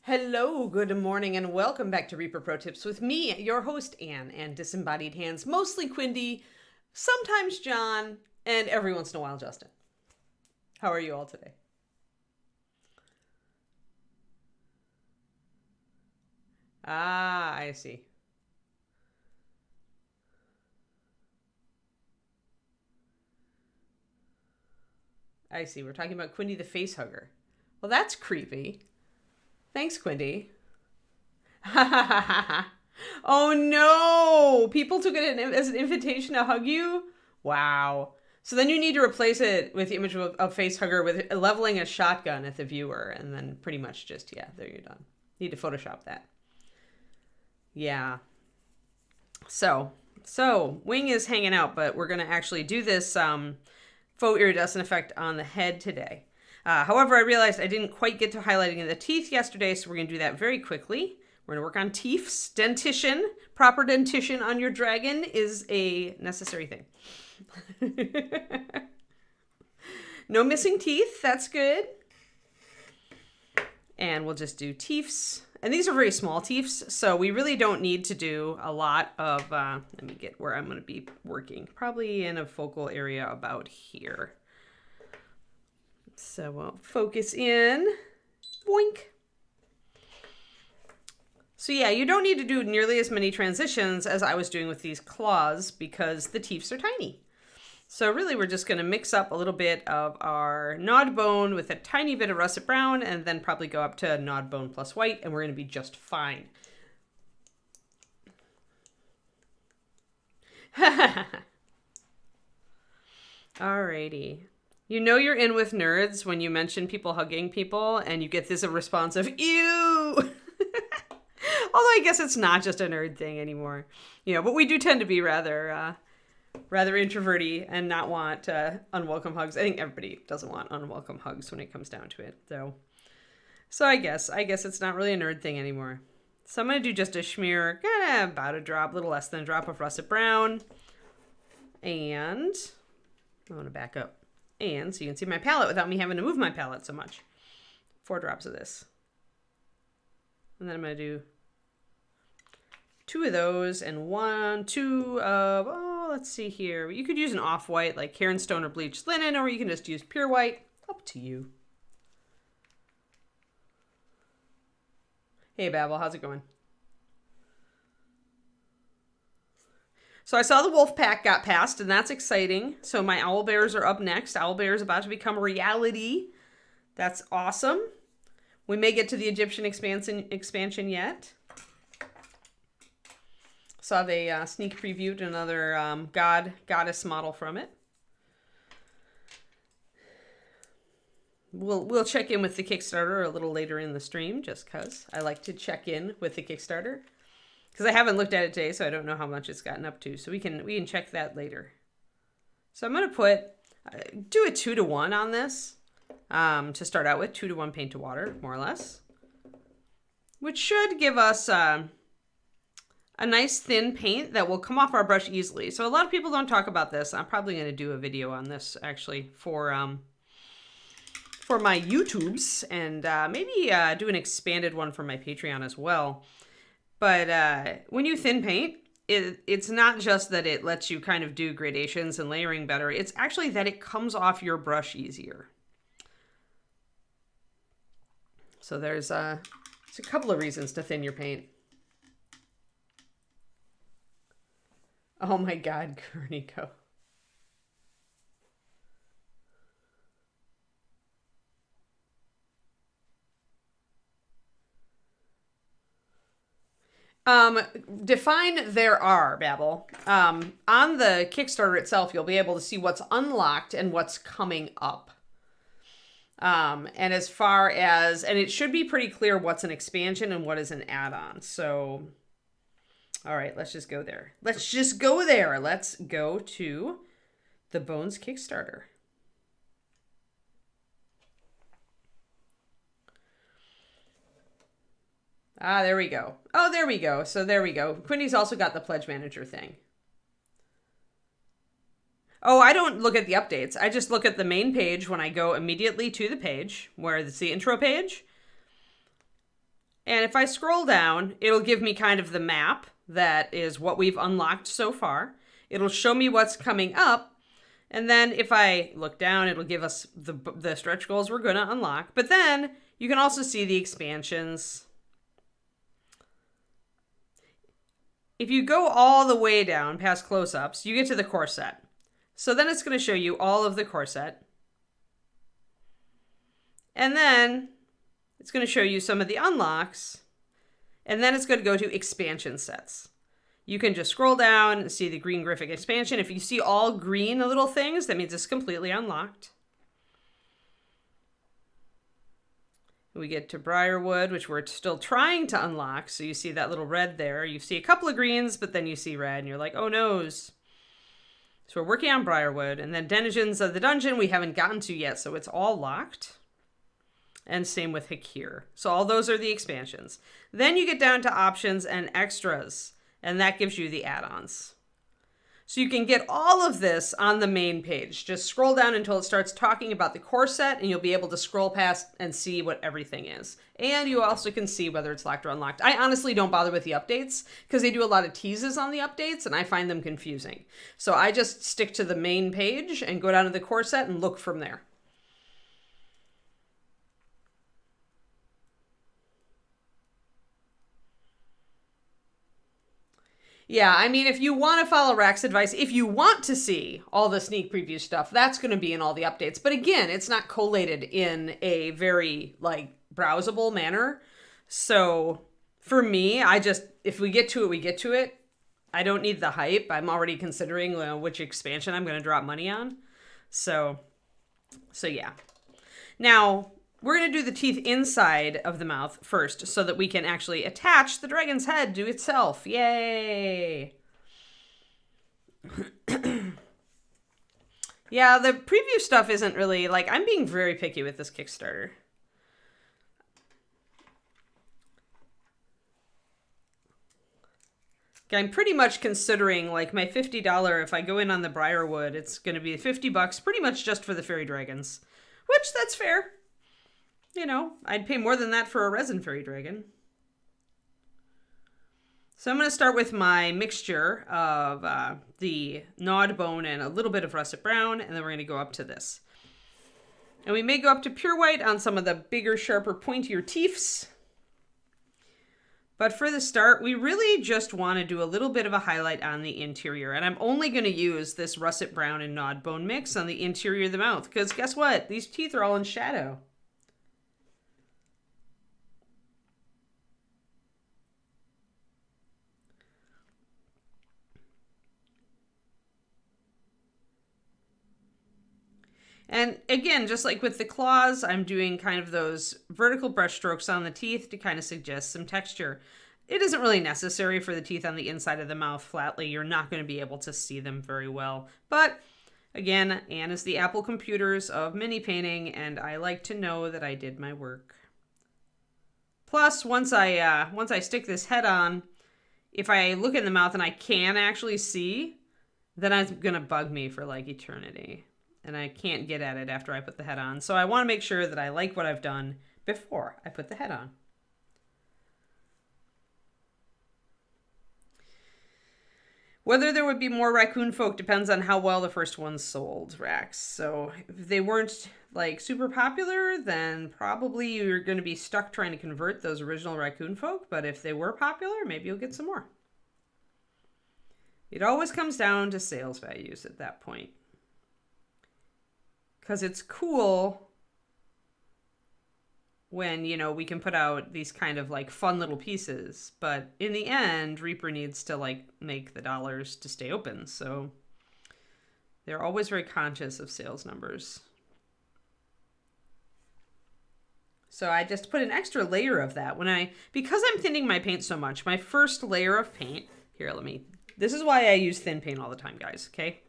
Hello, good morning, and welcome back to Reaper Pro Tips with me, your host, Anne, and disembodied hands, mostly Quindy, sometimes John, and every once in a while, Justin. How are you all today? Ah, I see. I see. We're talking about Quindy the face hugger. Well, that's creepy. Thanks, Quindy. Oh no! People took it as an invitation to hug you? Wow. So then you need to replace it with the image of a face hugger with leveling a shotgun at the viewer, and then pretty much just, yeah, there you're done. Need to Photoshop that. Yeah. So Wing is hanging out, but we're going to actually do this faux iridescent effect on the head today. However, I realized I didn't quite get to highlighting the teeth yesterday, so we're going to do that very quickly. We're going to work on teeths. Dentition, proper dentition on your dragon is a necessary thing. No missing teeth, that's good. And we'll just do teeths. And these are very small teeths, so we really don't need to do a lot of, let me get where I'm going to be working. Probably in a focal area about here. So we'll focus in. Boink. So yeah, you don't need to do nearly as many transitions as I was doing with these claws because the teeths are tiny. So really we're just going to mix up a little bit of our gnawed bone with a tiny bit of russet brown and then probably go up to gnawed bone plus white and we're going to be just fine. Alrighty. You know you're in with nerds when you mention people hugging people and you get this response of, ew! Although I guess it's not just a nerd thing anymore. You know, but we do tend to be rather introverty and not want unwelcome hugs. I think everybody doesn't want unwelcome hugs when it comes down to it. So I guess it's not really a nerd thing anymore. So I'm going to do just a smear, kind of about a drop, a little less than a drop of russet brown. And I want to back up. And so you can see my palette without me having to move my palette so much. 4 drops of this. And then I'm going to do 2 of those and 2 of, let's see here. You could use an off-white like Chaarondar or bleached linen, or you can just use pure white. Up to you. Hey, Babel, how's it going? So I saw the wolf pack got passed, and that's exciting. So my owl bears are up next. Owl bear is about to become a reality. That's awesome. We may get to the Egyptian expansion yet. Saw they sneak previewed another goddess model from it. We'll check in with the Kickstarter a little later in the stream, just because I like to check in with the Kickstarter. Because I haven't looked at it today, so I don't know how much it's gotten up to. So we can check that later. So I'm going to do a 2-to-1 on this to start out with. 2-to-1 paint to water, more or less. Which should give us a nice thin paint that will come off our brush easily. So a lot of people don't talk about this. I'm probably going to do a video on this actually for my YouTubes and maybe do an expanded one for my Patreon as well. But when you thin paint, it's not just that it lets you kind of do gradations and layering better. It's actually that it comes off your brush easier. So there's a couple of reasons to thin your paint. Oh my God, Cornico. Define there are, Babel. On the Kickstarter itself, you'll be able to see what's unlocked and what's coming up. And as far as, and it should be pretty clear what's an expansion and what is an add-on. So, all right, let's just go there. Let's go to the Bones Kickstarter. Ah, there we go. Oh, there we go. So there we go. Quindy's also got the Pledge Manager thing. Oh, I don't look at the updates. I just look at the main page when I go immediately to the page where it's the intro page. And if I scroll down, it'll give me kind of the map that is what we've unlocked so far. It'll show me what's coming up. And then if I look down, it'll give us the stretch goals we're going to unlock. But then you can also see the expansions. If you go all the way down past close-ups, you get to the core set. So then it's going to show you all of the core set. And then it's going to show you some of the unlocks. And then it's going to go to expansion sets. You can just scroll down and see the green Griffic expansion. If you see all green little things, that means it's completely unlocked. We get to Briarwood, which we're still trying to unlock. So you see that little red there. You see a couple of greens, but then you see red, and you're like, oh noes. So we're working on Briarwood. And then Denizens of the Dungeon we haven't gotten to yet, so it's all locked. And same with Hakir. So all those are the expansions. Then you get down to options and extras, and that gives you the add-ons. So you can get all of this on the main page. Just scroll down until it starts talking about the core set, and you'll be able to scroll past and see what everything is. And you also can see whether it's locked or unlocked. I honestly don't bother with the updates because they do a lot of teases on the updates, and I find them confusing. So I just stick to the main page and go down to the core set and look from there. Yeah, I mean, if you want to follow Rack's advice, if you want to see all the sneak preview stuff, that's going to be in all the updates. But again, it's not collated in a very, browsable manner. So for me, if we get to it, we get to it. I don't need the hype. I'm already considering which expansion I'm going to drop money on. So yeah. Now, we're going to do the teeth inside of the mouth first so that we can actually attach the dragon's head to itself. Yay! Yeah, the preview stuff isn't really, I'm being very picky with this Kickstarter. I'm pretty much considering, my $50, if I go in on the Briarwood, it's going to be $50 pretty much just for the fairy dragons. Which, that's fair. You know, I'd pay more than that for a resin fairy dragon. So I'm going to start with my mixture of the gnawed bone and a little bit of russet brown, and then we're going to go up to this. And we may go up to pure white on some of the bigger, sharper, pointier teeths. But for the start, we really just want to do a little bit of a highlight on the interior. And I'm only going to use this russet brown and gnawed bone mix on the interior of the mouth, because guess what? These teeth are all in shadow. And again, just like with the claws, I'm doing kind of those vertical brush strokes on the teeth to kind of suggest some texture. It isn't really necessary for the teeth on the inside of the mouth flatly. You're not going to be able to see them very well. But again, Anne is the Apple computers of mini painting, and I like to know that I did my work. Plus, once I stick this head on, if I look in the mouth and I can actually see, then it's going to bug me for eternity. And I can't get at it after I put the head on. So I want to make sure that I like what I've done before I put the head on. Whether there would be more raccoon folk depends on how well the first ones sold, Rax. So if they weren't super popular, then probably you're going to be stuck trying to convert those original raccoon folk. But if they were popular, maybe you'll get some more. It always comes down to sales values at that point. Because it's cool when, we can put out these kind of fun little pieces. But in the end, Reaper needs to make the dollars to stay open. So they're always very conscious of sales numbers. So I just put an extra layer of that because I'm thinning my paint so much, my first layer of paint, this is why I use thin paint all the time, guys, okay?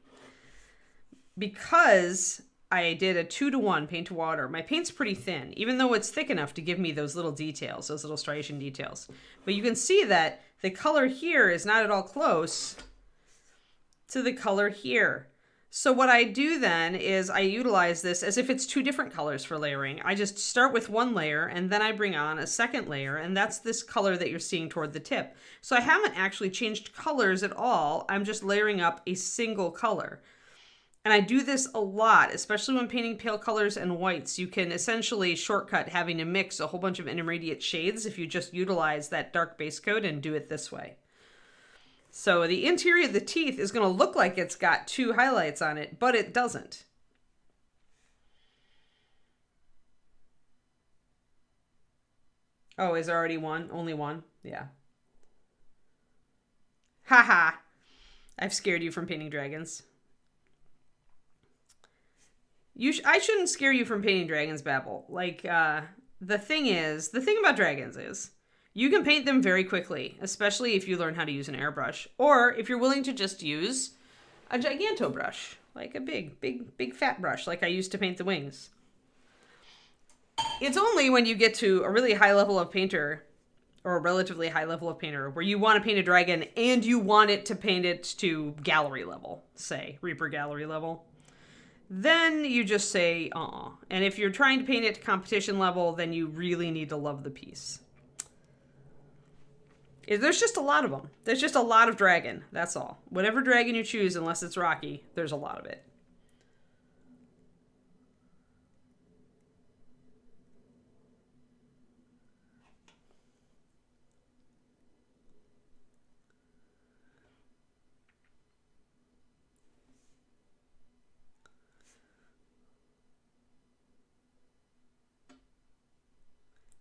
Because I did a 2-to-1 paint to water. My paint's pretty thin, even though it's thick enough to give me those little details, those little striation details. But you can see that the color here is not at all close to the color here. So what I do then is I utilize this as if it's two different colors for layering. I just start with one layer and then I bring on a second layer, and that's this color that you're seeing toward the tip. So I haven't actually changed colors at all. I'm just layering up a single color. And I do this a lot, especially when painting pale colors and whites. You can essentially shortcut having to mix a whole bunch of intermediate shades if you just utilize that dark base coat and do it this way. So the interior of the teeth is going to look like it's got two highlights on it, but it doesn't. Oh, is there already one? Only one? Yeah. Haha. I've scared you from painting dragons. I shouldn't scare you from painting dragons, Babel. Like, the thing about dragons is, you can paint them very quickly, especially if you learn how to use an airbrush, or if you're willing to just use a giganto brush, like a big fat brush, like I used to paint the wings. It's only when you get to a really high level of painter, or a relatively high level of painter, where you want to paint a dragon and you want it to paint it to gallery level, say, Reaper gallery level. Then you just say, And if you're trying to paint it to competition level, then you really need to love the piece. There's just a lot of them. There's just a lot of dragon. That's all. Whatever dragon you choose, unless it's Rocky, there's a lot of it.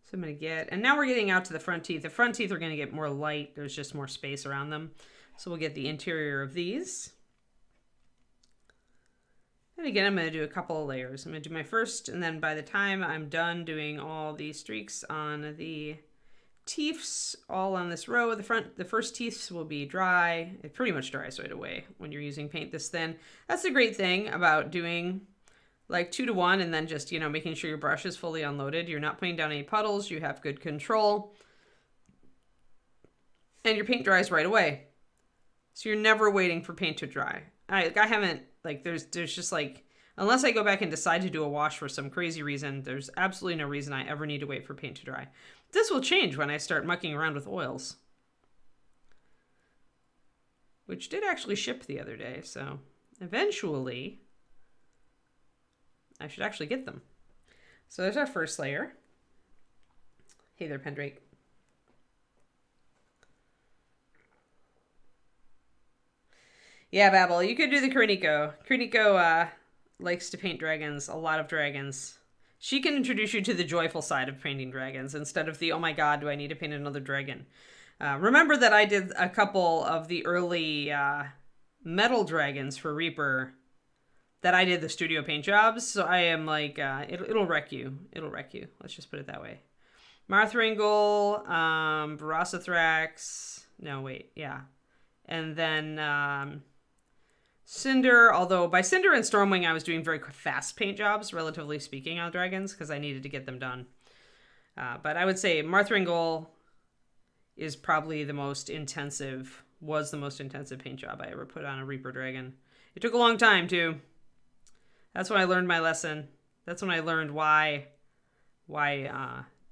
So I'm going to get, and now we're getting out to the front teeth. The front teeth are going to get more light. There's just more space around them. So we'll get the interior of these. And again, I'm going to do a couple of layers. I'm going to do my first, and then by the time I'm done doing all these streaks on the teeths, all on this row, the first teeths will be dry. It pretty much dries right away when you're using paint this thin. That's the great thing about doing like 2 to 1, and then just, making sure your brush is fully unloaded. You're not putting down any puddles. You have good control. And your paint dries right away. So you're never waiting for paint to dry. I haven't, there's just unless I go back and decide to do a wash for some crazy reason, there's absolutely no reason I ever need to wait for paint to dry. This will change when I start mucking around with oils, which did actually ship the other day. So eventually I should actually get them. So there's our first layer. Hey there, Pendrake. Yeah, Babel, you could do the Kiriniko. Kiriniko likes to paint dragons, a lot of dragons. She can introduce you to the joyful side of painting dragons instead of the, oh my god, do I need to paint another dragon? Remember that I did a couple of the early metal dragons for Reaper that I did the studio paint jobs, so I am like, it'll wreck you. It'll wreck you. Let's just put it that way. Marthringle, Verosithrax, no, wait, yeah. And then Cinder, although by Cinder and Stormwing I was doing very fast paint jobs, relatively speaking, on dragons, because I needed to get them done. But I would say Marthringle is probably was the most intensive paint job I ever put on a Reaper dragon. It took a long time, too. That's when I learned my lesson. That's when I learned why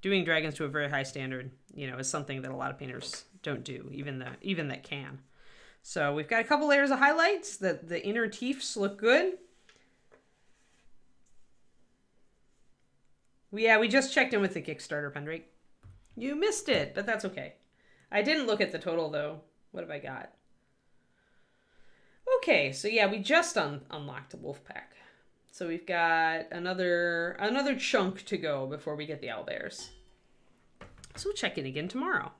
doing dragons to a very high standard, is something that a lot of painters don't do, even that can. So we've got a couple layers of highlights. The inner teeths look good. We just checked in with the Kickstarter, Pendrake. You missed it, but that's okay. I didn't look at the total, though. What have I got? Okay, so yeah, we just unlocked a wolf pack. So we've got another chunk to go before we get the owlbears. So we'll check in again tomorrow.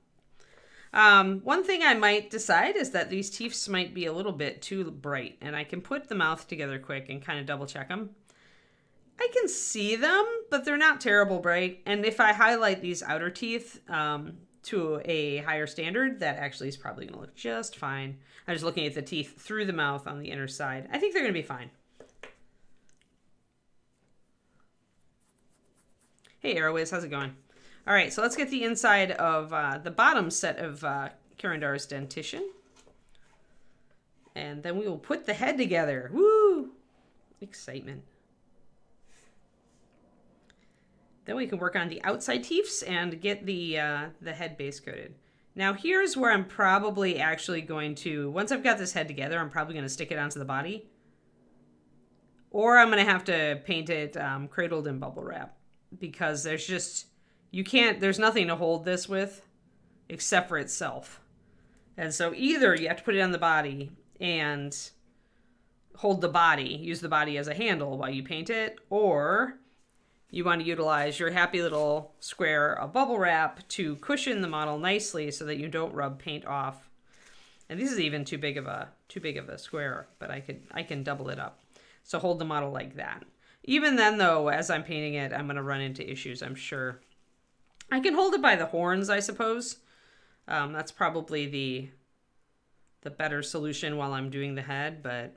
One thing I might decide is that these teeths might be a little bit too bright, and I can put the mouth together quick and kind of double check them. I can see them, but they're not terrible bright. And if I highlight these outer teeth to a higher standard, that actually is probably going to look just fine. I'm just looking at the teeth through the mouth on the inner side. I think they're going to be fine. Hey, Arrowwiz, how's it going? All right, so let's get the inside of the bottom set of Charondar's dentition. And then we will put the head together. Woo! Excitement. Then we can work on the outside teeth and get the head base coated. Now here's where I'm probably actually going to, once I've got this head together, I'm probably going to stick it onto the body. Or I'm going to have to paint it cradled in bubble wrap. Because there's just, there's nothing to hold this with except for itself. And so either you have to put it on the body and hold the body, use the body as a handle while you paint it, or you want to utilize your happy little square of bubble wrap to cushion the model nicely so that you don't rub paint off. And this is even too big of a square, but I can double it up. So hold the model like that. Even then though, as I'm painting it, I'm going to run into issues, I'm sure. I can hold it by the horns, I suppose. That's probably the better solution while I'm doing the head, but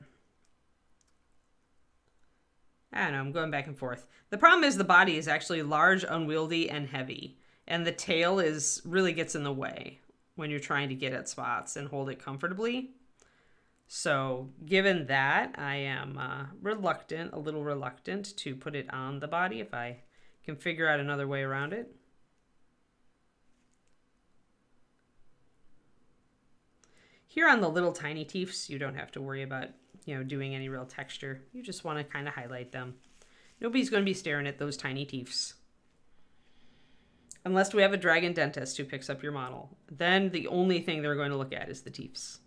I don't know, I'm going back and forth. The problem is the body is actually large, unwieldy, and heavy. And the tail really gets in the way when you're trying to get at spots and hold it comfortably. So given that, I am a little reluctant to put it on the body if I can figure out another way around it. Here on the little tiny teeths, you don't have to worry about doing any real texture. You just want to kind of highlight them. Nobody's going to be staring at those tiny teeths. Unless we have a dragon dentist who picks up your model. Then the only thing they're going to look at is the teeths.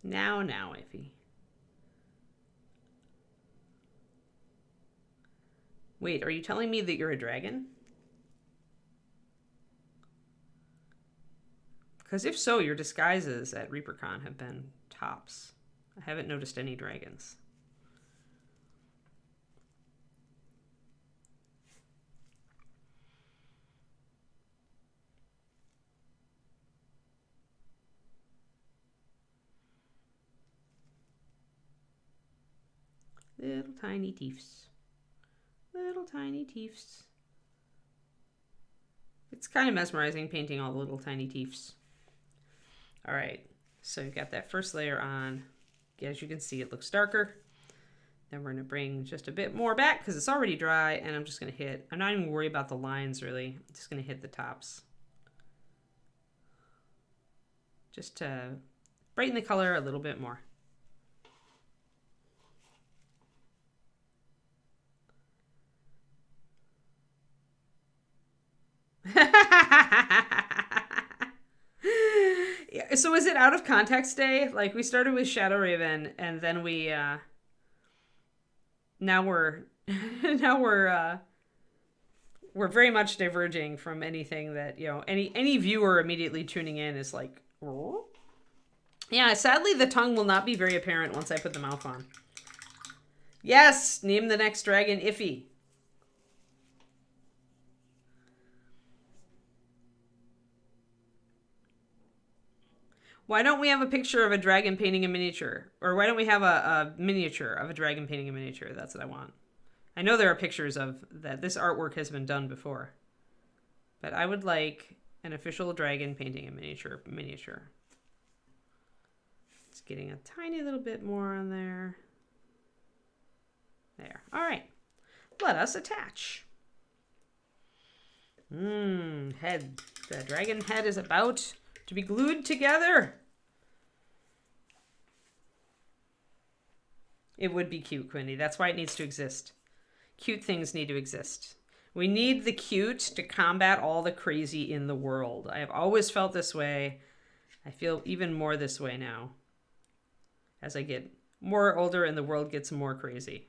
Now, Iffy. Wait, are you telling me that you're a dragon? Because if so, your disguises at ReaperCon have been tops. I haven't noticed any dragons. Little tiny teeths. Little tiny teeths. It's kind of mesmerizing painting all the little tiny teeths. All right, so you've got that first layer on. As you can see, it looks darker. Then we're going to bring just a bit more back because it's already dry, and I'm just going to hit, I'm not even worried about the lines really. I'm just going to hit the tops. Just to brighten the color a little bit more. Yeah, so is it out of context day? Like we started with Shadow Raven and then we now we're we're very much diverging from anything that, any viewer immediately tuning in is like, oh. Yeah, sadly the tongue will not be very apparent once I put the mouth on. Yes, name the next dragon Iffy. Why don't we have a picture of a dragon painting a miniature? Or why don't we have a miniature of a dragon painting a miniature? That's what I want. I know there are pictures of that. This artwork has been done before. But I would like an official dragon painting a miniature. Just getting a tiny little bit more on there. There. All right. Let us attach. Head. The dragon head is about to be glued together. It would be cute, Quindy. That's why it needs to exist. Cute things need to exist. We need the cute to combat all the crazy in the world. I have always felt this way. I feel even more this way now. As I get more older and the world gets more crazy.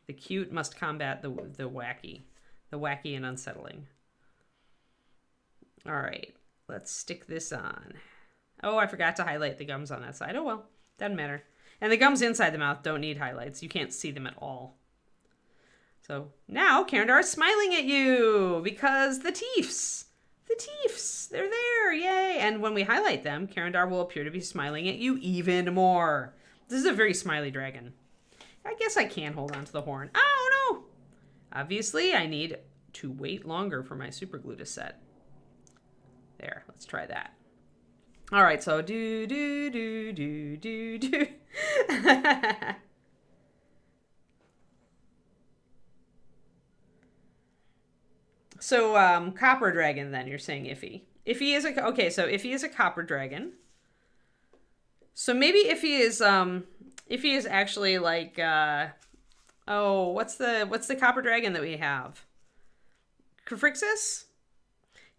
The cute must combat the wacky. The wacky and unsettling. All right, let's stick this on. Oh, I forgot to highlight the gums on that side. Oh, well, doesn't matter. And the gums inside the mouth don't need highlights. You can't see them at all. So now Chaarondar is smiling at you because the teeths, they're there, yay. And when we highlight them, Chaarondar will appear to be smiling at you even more. This is a very smiley dragon. I guess I can hold on to the horn. Oh, no! Obviously, I need to wait longer for my super glue to set. There, let's try that. All right, so do. So, copper dragon, then, you're saying Iffy. Iffy is a, okay, so Iffy is a copper dragon. So maybe Iffy is actually like, oh, what's the copper dragon that we have? Crifrixus?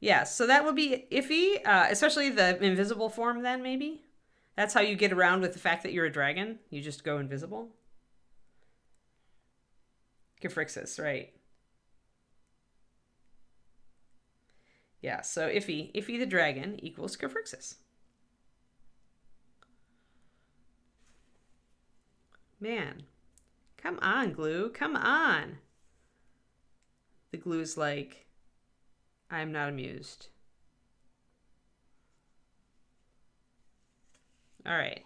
Yeah, so that would be Iffy, especially the invisible form then, maybe? That's how you get around with the fact that you're a dragon. You just go invisible. Crifrixus, right. Yeah, so Iffy the dragon equals Crifrixus. Man, come on, glue, come on. The glue's like, I'm not amused. All right,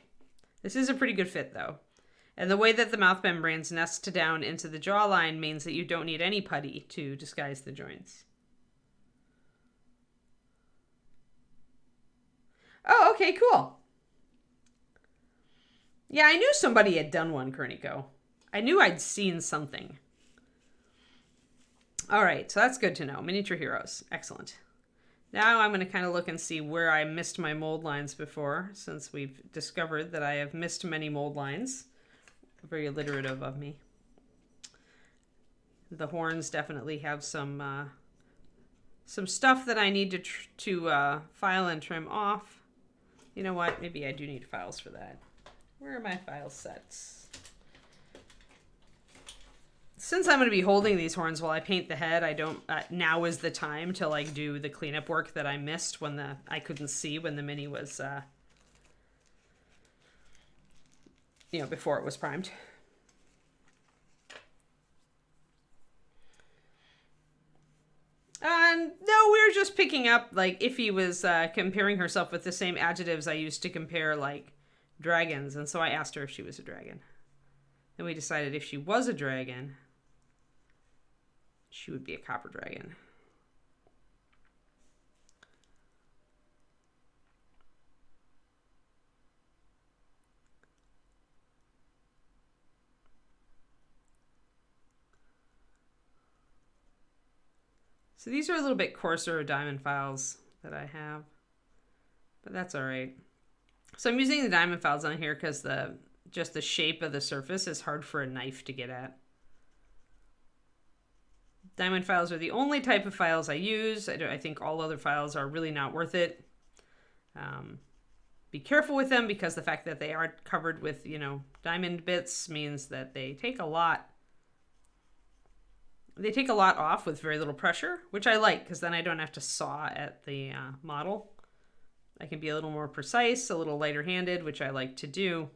this is a pretty good fit though. And the way that the mouth membranes nest down into the jawline means that you don't need any putty to disguise the joints. Oh, okay, cool. Yeah, I knew somebody had done one, Kerniko. I knew I'd seen something. All right, so that's good to know. Miniature heroes. Excellent. Now I'm going to kind of look and see where I missed my mold lines before, since we've discovered that I have missed many mold lines. Very alliterative of me. The horns definitely have some stuff that I need to file and trim off. You know what? Maybe I do need files for that. Where are my file sets? Since I'm going to be holding these horns while I paint the head, I don't. Now is the time to like do the cleanup work that I missed when I couldn't see when the mini was, before it was primed. No, we were just picking up, like, Iffy was comparing herself with the same adjectives I used to compare, like, dragons. And so I asked her if she was a dragon. And we decided if she was a dragon, she would be a copper dragon. So these are a little bit coarser diamond files that I have, but that's all right. So I'm using the diamond files on here because just the shape of the surface is hard for a knife to get at. Diamond files are the only type of files I use. I think all other files are really not worth it. Be careful with them because the fact that they are covered with, diamond bits means that they take a lot. They take a lot off with very little pressure, which I like because then I don't have to saw at the model. I can be a little more precise, a little lighter handed, which I like to do.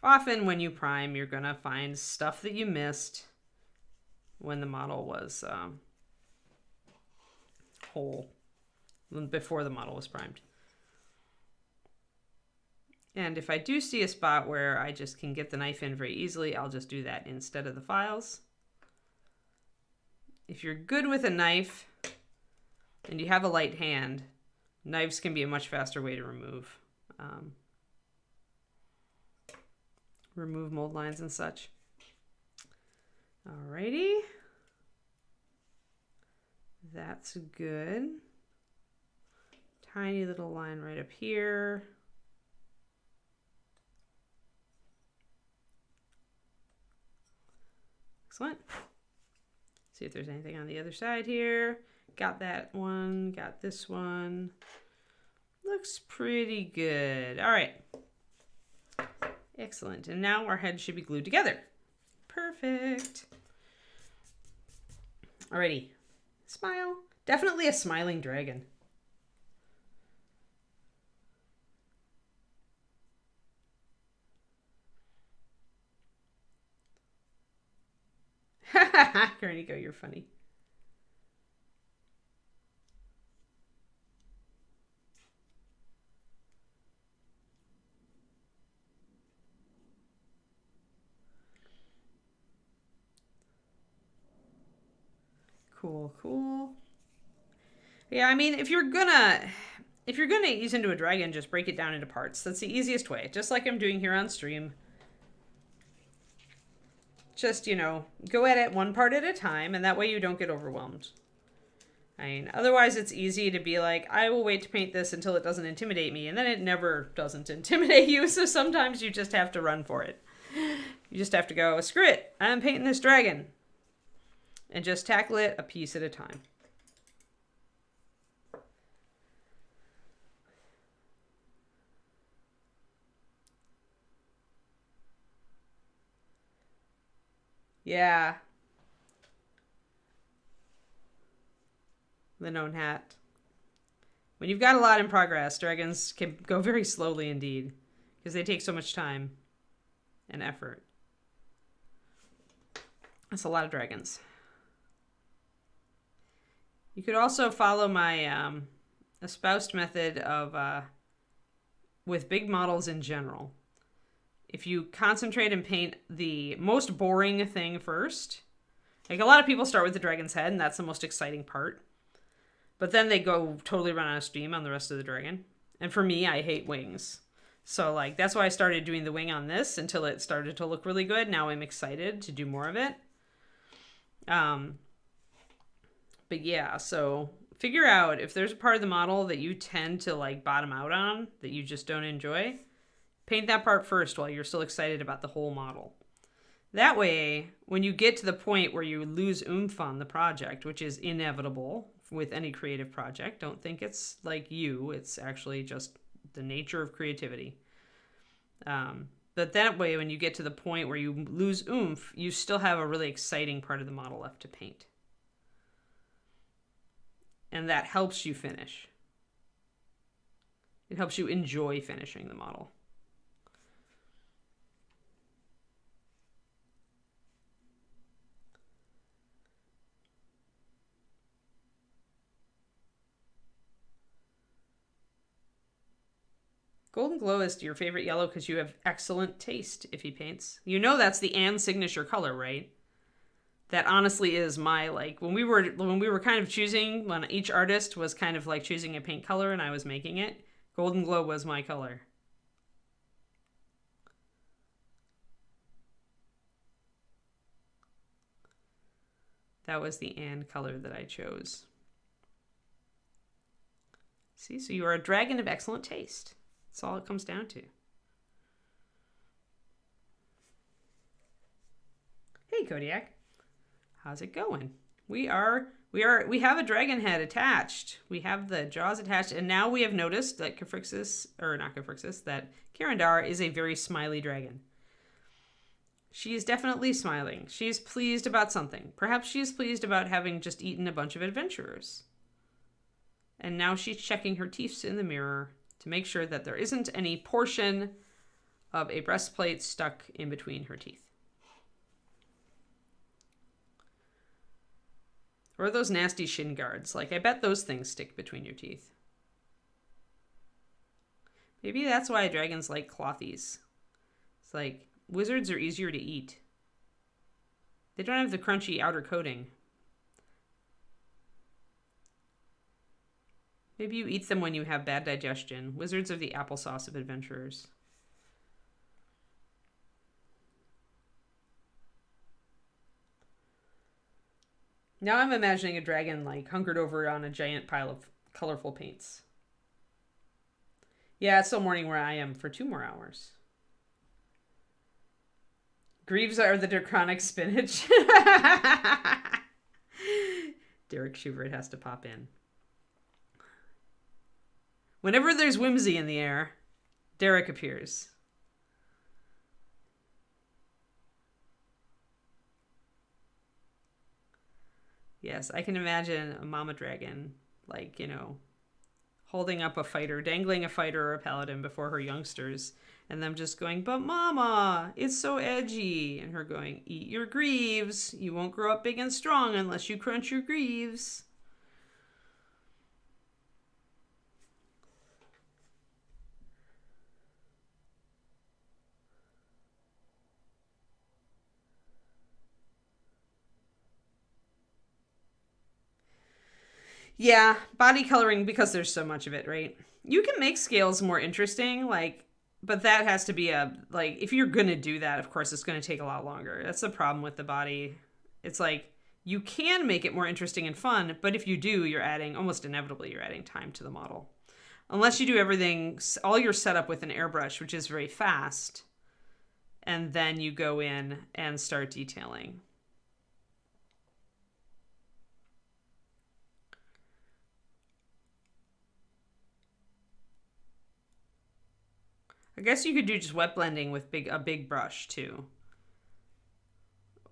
Often when you prime, you're going to find stuff that you missed when the model was whole, before the model was primed. And if I do see a spot where I just can get the knife in very easily, I'll just do that instead of the files. If you're good with a knife and you have a light hand, knives can be a much faster way to remove mold lines and such. Alrighty. That's good. Tiny little line right up here. Excellent. See if there's anything on the other side here. Got that one, got this one. Looks pretty good. All right. Excellent. And now our head should be glued together. Perfect. Alrighty. Smile. Definitely a smiling dragon. Kerniko, you're funny. Cool, cool. Yeah, I mean, if you're gonna ease into a dragon, just break it down into parts. That's the easiest way. Just like I'm doing here on stream. Just, go at it one part at a time, and that way you don't get overwhelmed. I mean, otherwise it's easy to be like, I will wait to paint this until it doesn't intimidate me, and then it never doesn't intimidate you, so sometimes you just have to run for it. You just have to go, screw it, I'm painting this dragon. And just tackle it a piece at a time. Yeah. The known hat. When you've got a lot in progress, dragons can go very slowly indeed, because they take so much time and effort. That's a lot of dragons. You could also follow my espoused method of with big models in general. If you concentrate and paint the most boring thing first, like a lot of people start with the dragon's head, and that's the most exciting part. But then they go totally run out of steam on the rest of the dragon. And for me, I hate wings. So like that's why I started doing the wing on this until it started to look really good. Now I'm excited to do more of it. But yeah, so figure out if there's a part of the model that you tend to like bottom out on that you just don't enjoy. Paint that part first while you're still excited about the whole model. That way, when you get to the point where you lose oomph on the project, which is inevitable with any creative project, don't think it's like you, it's actually just the nature of creativity. But that way, when you get to the point where you lose oomph, you still have a really exciting part of the model left to paint. And that helps you finish. It helps you enjoy finishing the model. Golden Glow is your favorite yellow because you have excellent taste if he paints. You know that's the Anne signature color, right? That honestly is my, like, when we were kind of choosing, when each artist was kind of like choosing a paint color and I was making it, Golden Glow was my color. That was the Anne color that I chose. See, so you are a dragon of excellent taste. That's all it comes down to. Hey, Kodiak. How's it going? We have a dragon head attached. We have the jaws attached, and now we have noticed that that Chaarondar is a very smiley dragon. She is definitely smiling. She is pleased about something. Perhaps she is pleased about having just eaten a bunch of adventurers. And now she's checking her teeth in the mirror to make sure that there isn't any portion of a breastplate stuck in between her teeth. Or those nasty shin guards. Like, I bet those things stick between your teeth. Maybe that's why dragons like clothies. It's like, wizards are easier to eat. They don't have the crunchy outer coating. Maybe you eat them when you have bad digestion. Wizards are the applesauce of adventurers. Now I'm imagining a dragon like hunkered over on a giant pile of colorful paints. Yeah, it's still morning where I am for 2 more hours. Greaves are the draconic spinach. Derek Schubert has to pop in. Whenever there's whimsy in the air, Derek appears. Yes, I can imagine a mama dragon, like, holding up a fighter, dangling a fighter or a paladin before her youngsters, and them just going, "But mama, it's so edgy." And her going, "Eat your greaves. You won't grow up big and strong unless you crunch your greaves." Yeah, body coloring, because there's so much of it, right? You can make scales more interesting, like, but that has to be like, if you're gonna do that, of course, it's gonna take a lot longer. That's the problem with the body. It's like, you can make it more interesting and fun, but if you do, almost inevitably, you're adding time to the model. Unless you do everything, all your setup with an airbrush, which is very fast, and then you go in and start detailing. I guess you could do just wet blending with a big brush too.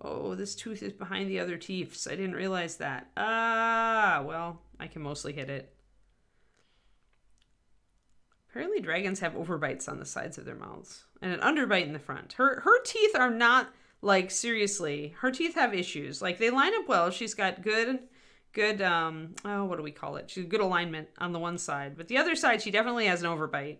Oh, this tooth is behind the other teeths. I didn't realize that. Ah, well, I can mostly hit it. Apparently dragons have overbites on the sides of their mouths and an underbite in the front. Her teeth are not, like, seriously. Her teeth have issues. Like, they line up well. She's got good, what do we call it? She's good alignment on the one side. But the other side, she definitely has an overbite.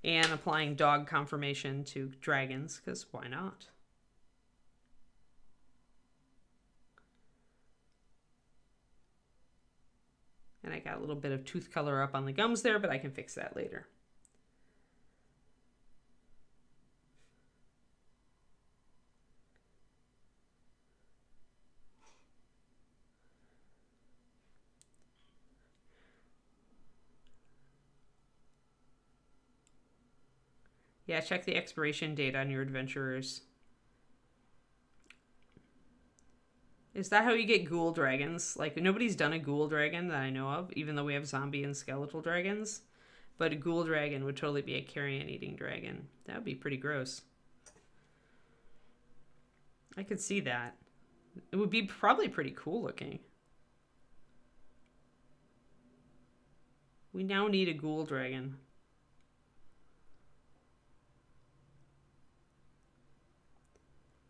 And applying dog conformation to dragons, because why not? And I got a little bit of tooth color up on the gums there, but I can fix that later. Yeah, check the expiration date on your adventurers. Is that how you get ghoul dragons? Like, nobody's done a ghoul dragon that I know of, even though we have zombie and skeletal dragons. But a ghoul dragon would totally be a carrion-eating dragon. That would be pretty gross. I could see that. It would be probably pretty cool looking. We now need a ghoul dragon.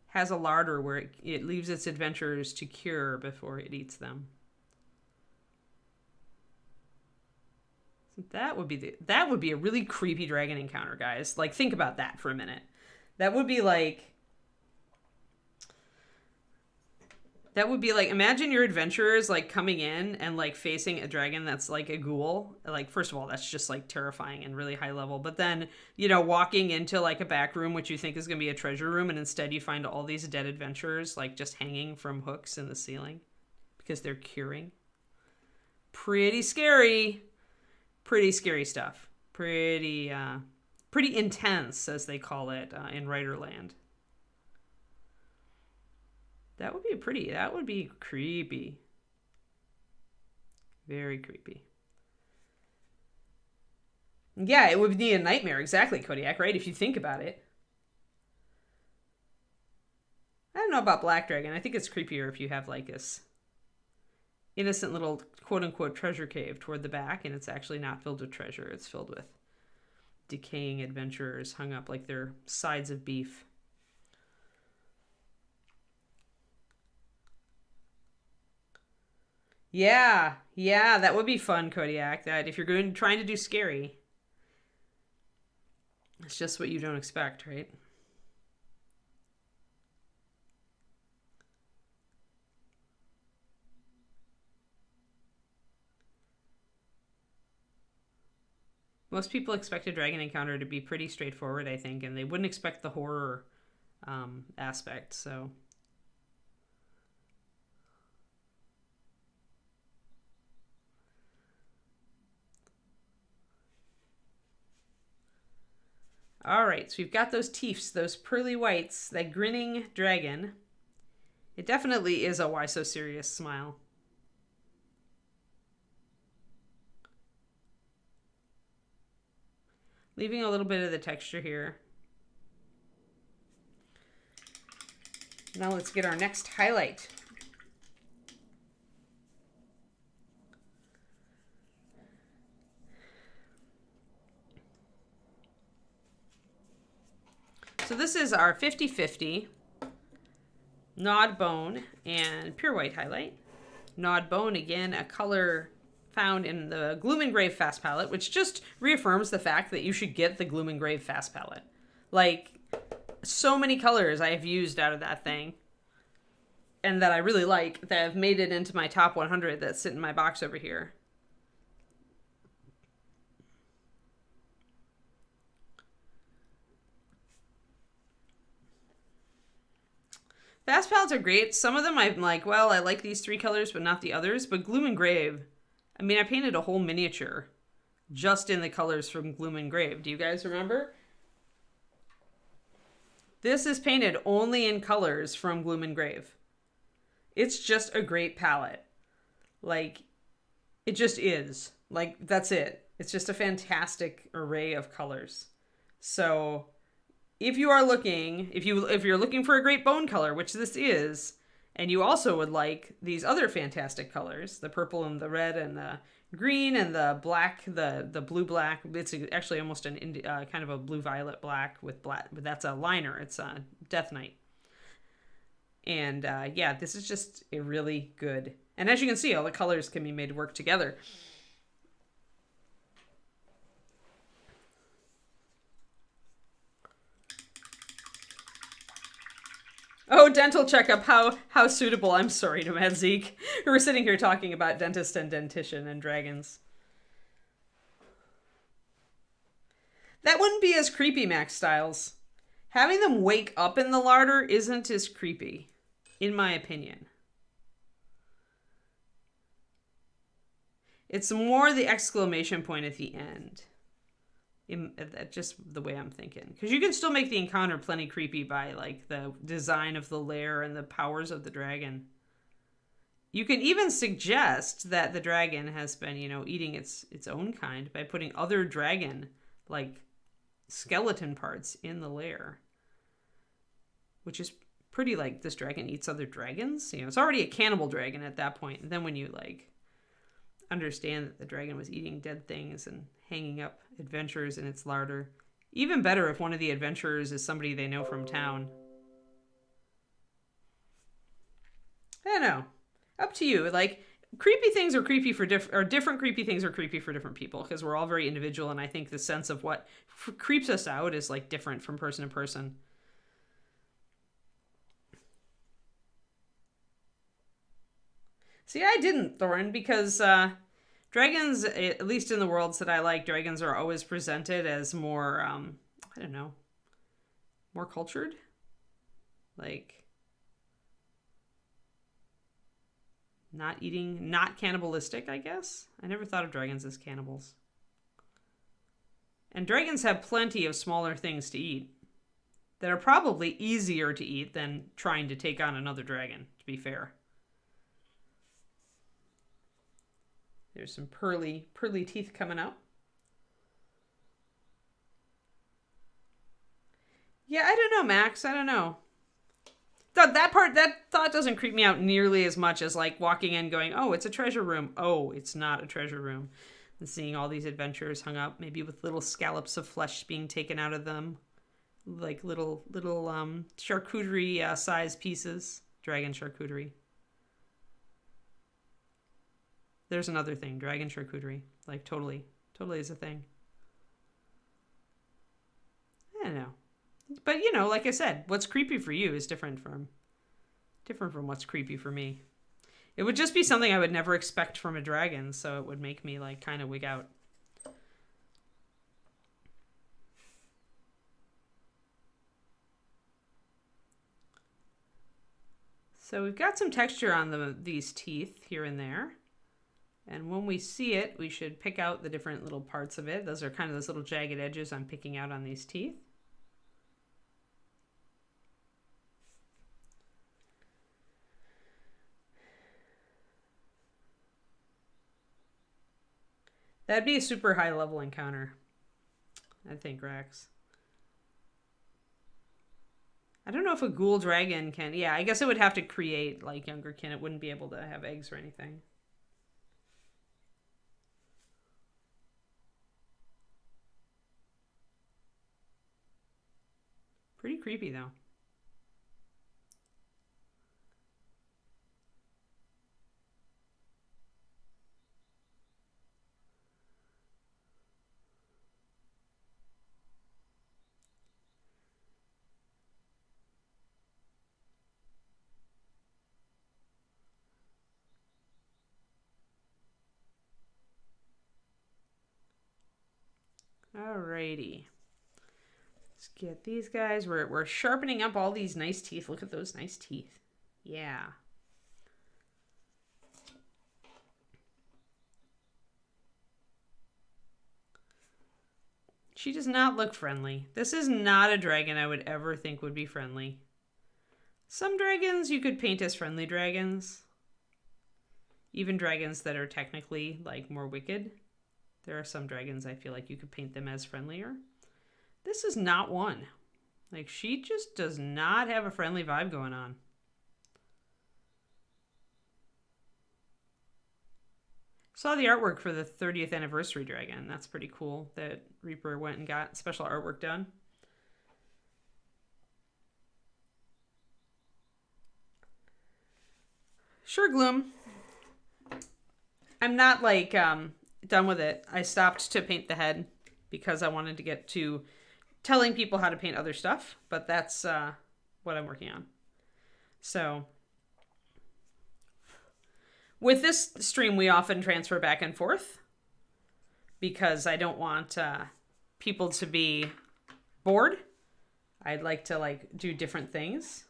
Has a larder where it leaves its adventurers to cure before it eats them. That would be a really creepy dragon encounter, guys. Like, think about that for a minute. That would be like, imagine your adventurers, like, coming in and, like, facing a dragon that's like a ghoul. Like, first of all, that's just, like, terrifying and really high level. But then, you know, walking into, like, a back room, which you think is going to be a treasure room, and instead you find all these dead adventurers, like, just hanging from hooks in the ceiling because they're curing. Pretty scary. Pretty scary stuff. Pretty intense, as they call it in Writerland. That would be creepy. Very creepy. Yeah, it would be a nightmare, exactly, Kodiak, right? If you think about it. I don't know about Black Dragon. I think it's creepier if you have, like, this innocent little quote-unquote treasure cave toward the back, and it's actually not filled with treasure. It's filled with decaying adventurers hung up like they're sides of beef. Yeah, that would be fun, Kodiak. That if you're trying to do scary, it's just what you don't expect, right? Most people expect a dragon encounter to be pretty straightforward, I think, and they wouldn't expect the horror aspect, so... All right, so we've got those teeths, those pearly whites, that grinning dragon. It definitely is a why so serious smile. Leaving a little bit of the texture here. Now let's get our next highlight. So this is our 50/50 Gnawed Bone and Pure White highlight. Gnawed Bone, again, a color found in the Gloom and Grave Fast palette, which just reaffirms the fact that you should get the Gloom and Grave Fast palette. Like, so many colors I have used out of that thing and that I really like that have made it into my top 100 that sit in my box over here. Fast palettes are great. Some of them I'm like, well, I like these 3 colors, but not the others. But Gloom and Grave, I mean, I painted a whole miniature just in the colors from Gloom and Grave. Do you guys remember? This is painted only in colors from Gloom and Grave. It's just a great palette. Like, it just is. Like, that's it. It's just a fantastic array of colors. So, if you are looking, if you're looking for a great bone color, which this is, and you also would like these other fantastic colors, the purple and the red and the green and the black, the blue black. It's actually almost an kind of a blue violet black with black, but that's a liner. It's a Death Knight. And yeah, this is just a really good. And as you can see, all the colors can be made to work together. Oh, dental checkup. How suitable. I'm sorry, Nomad Zeke. We're sitting here talking about dentist and dentition and dragons. That wouldn't be as creepy, Max Styles. Having them wake up in the larder isn't as creepy, in my opinion. It's more the exclamation point at the end. Just the way I'm thinking, because you can still make the encounter plenty creepy by like the design of the lair and the powers of the dragon. You can even suggest that the dragon has been, eating its own kind by putting other dragon like skeleton parts in the lair, which is pretty like this dragon eats other dragons. It's already a cannibal dragon at that point, and then when you like understand that the dragon was eating dead things and hanging up adventurers in its larder. Even better if one of the adventurers is somebody they know from town. I don't know. Up to you. Like, creepy things are creepy for different creepy things are creepy for different people, because we're all very individual, and I think the sense of what creeps us out is like different from person to person. See, I didn't, Thorin, because dragons, at least in the worlds that I like, dragons are always presented as more, I don't know, more cultured. Like, not cannibalistic, I guess. I never thought of dragons as cannibals. And dragons have plenty of smaller things to eat that are probably easier to eat than trying to take on another dragon, to be fair. There's some pearly teeth coming out. Yeah, I don't know, Max. I don't know. That thought doesn't creep me out nearly as much as like walking in going, oh, it's a treasure room. Oh, it's not a treasure room. And seeing all these adventurers hung up, maybe with little scallops of flesh being taken out of them. Like little charcuterie size pieces. Dragon charcuterie. There's another thing, dragon charcuterie. Like totally is a thing. I don't know. But like I said, what's creepy for you is different from what's creepy for me. It would just be something I would never expect from a dragon, so it would make me like kind of wig out. So we've got some texture on these teeth here and there. And when we see it, we should pick out the different little parts of it. Those are kind of those little jagged edges I'm picking out on these teeth. That'd be a super high level encounter, I think, Rex. I don't know if a ghoul dragon can... Yeah, I guess it would have to create like younger kin. It wouldn't be able to have eggs or anything. Pretty creepy, though. Alrighty. Let's get these guys. We're sharpening up all these nice teeth. Look at those nice teeth. Yeah. She does not look friendly. This is not a dragon I would ever think would be friendly. Some dragons you could paint as friendly dragons. Even dragons that are technically, like, more wicked. There are some dragons I feel like you could paint them as friendlier. This is not one. Like, she just does not have a friendly vibe going on. Saw the artwork for the 30th anniversary dragon. That's pretty cool that Reaper went and got special artwork done. Sure, Gloom. I'm not, like, done with it. I stopped to paint the head because I wanted to get to telling people how to paint other stuff, but that's what I'm working on. So with this stream, we often transfer back and forth because I don't want people to be bored. I'd like to, like, do different things.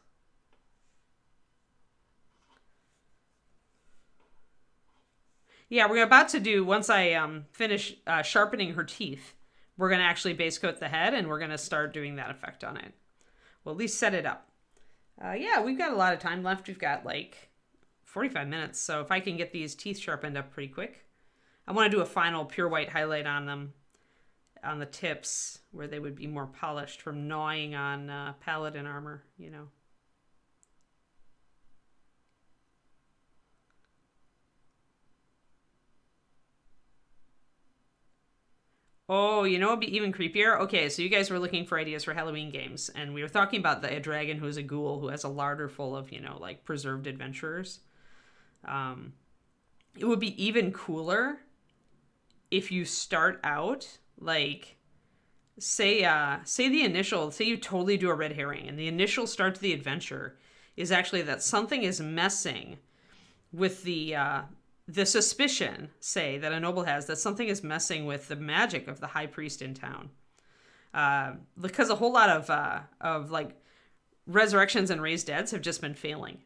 Yeah, we're about to do, once I finish sharpening her teeth, we're going to actually base coat the head, and we're going to start doing that effect on it. We'll at least set it up. Yeah, we've got a lot of time left. We've got, like, 45 minutes, so if I can get these teeth sharpened up pretty quick. I want to do a final pure white highlight on them, on the tips, where they would be more polished from gnawing on paladin armor, you know. Oh, you know what would be even creepier? Okay, so you guys were looking for ideas for Halloween games, and we were talking about a dragon who is a ghoul who has a larder full of, you know, like, preserved adventurers. It would be even cooler if you start out, like, say the initial, say you totally do a red herring, and the initial start to the adventure is actually that something is messing with the suspicion, say, that a noble has that something is messing with the magic of the high priest in town. Because a whole lot of like resurrections and raised deads have just been failing.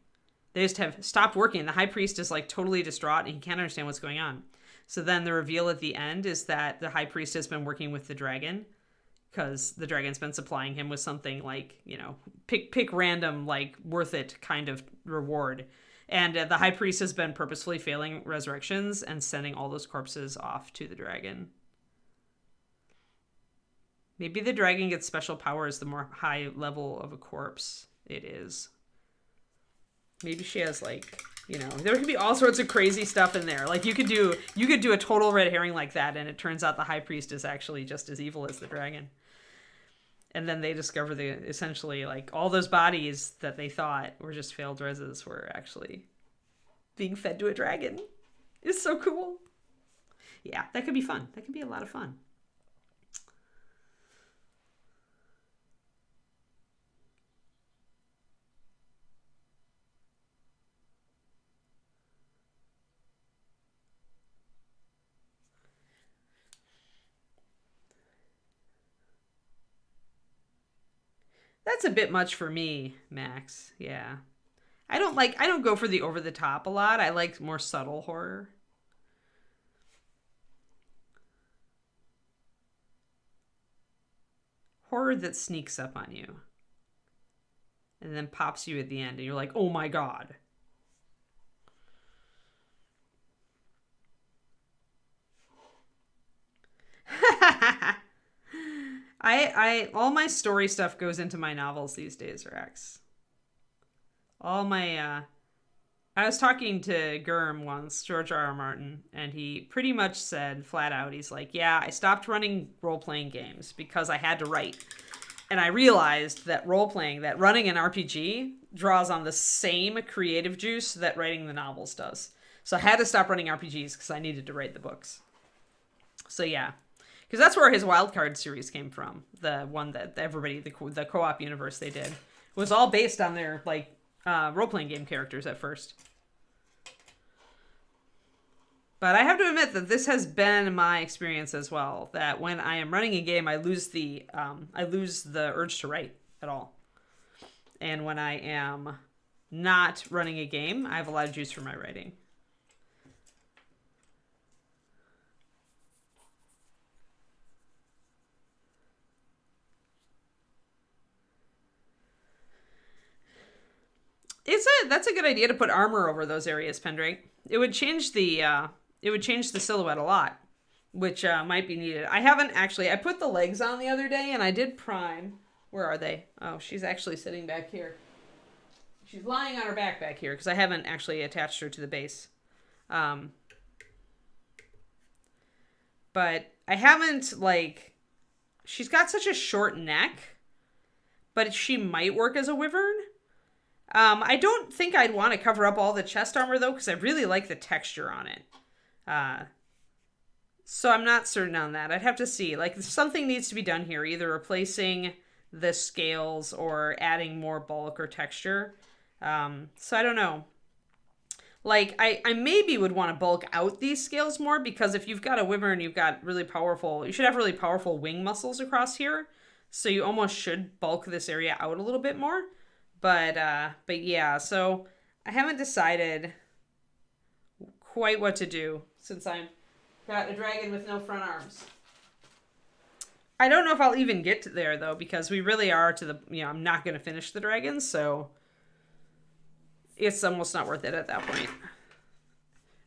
They just have stopped working. The high priest is, like, totally distraught and he can't understand what's going on. So then the reveal at the end is that the high priest has been working with the dragon because the dragon's been supplying him with something, like, you know, pick random, like, worth it kind of reward. And the high priest has been purposefully failing resurrections and sending all those corpses off to the dragon. Maybe the dragon gets special powers the more high level of a corpse it is. Maybe she has, like, you know, there could be all sorts of crazy stuff in there. Like, you could do a total red herring like that, and it turns out the high priest is actually just as evil as the dragon. And then they discover essentially, like, all those bodies that they thought were just failed reses were actually being fed to a dragon. It's so cool. Yeah, that could be fun. That could be a lot of fun. That's a bit much for me, Max. Yeah. I don't go for the over the top a lot. I like more subtle horror. Horror that sneaks up on you. And then pops you at the end and you're like, "Oh my god." I all my story stuff goes into my novels these days, Rex. All my I was talking to Gurm once, George R. R. Martin, and he pretty much said flat out, he's like, "Yeah, I stopped running role-playing games because I had to write. And I realized that role-playing, that running an RPG draws on the same creative juice that writing the novels does. So I had to stop running RPGs because I needed to write the books." So yeah. Because that's where his Wildcard series came from. The one that everybody, the co-op universe they did, was all based on their, like, role-playing game characters at first. But I have to admit that this has been my experience as well, that when I am running a game, I lose the urge to write at all. And when I am not running a game, I have a lot of juice for my writing. That's a good idea to put armor over those areas, Pendrake. It would change the silhouette a lot, which might be needed. I haven't actually. I put the legs on the other day, and I did prime. Where are they? Oh, she's actually sitting back here. She's lying on her back here because I haven't actually attached her to the base. But I haven't, like, she's got such a short neck, but she might work as a wyvern. I don't think I'd want to cover up all the chest armor, though, because I really like the texture on it. So I'm not certain on that. I'd have to see. Like, something needs to be done here, either replacing the scales or adding more bulk or texture. So I don't know. Like, I maybe would want to bulk out these scales more, because if you've got a wyvern, you should have really powerful wing muscles across here. So you almost should bulk this area out a little bit more. But yeah, so I haven't decided quite what to do since I've got a dragon with no front arms. I don't know if I'll even get to there, though, because we really are I'm not going to finish the dragon, so it's almost not worth it at that point.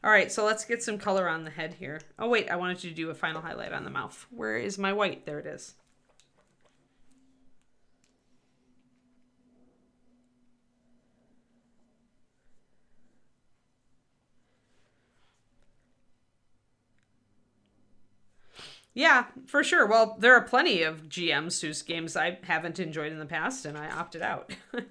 All right, so let's get some color on the head here. Oh, wait, I wanted to do a final highlight on the mouth. Where is my white? There it is. Yeah, for sure. Well, there are plenty of GMs whose games I haven't enjoyed in the past, and I opted out. I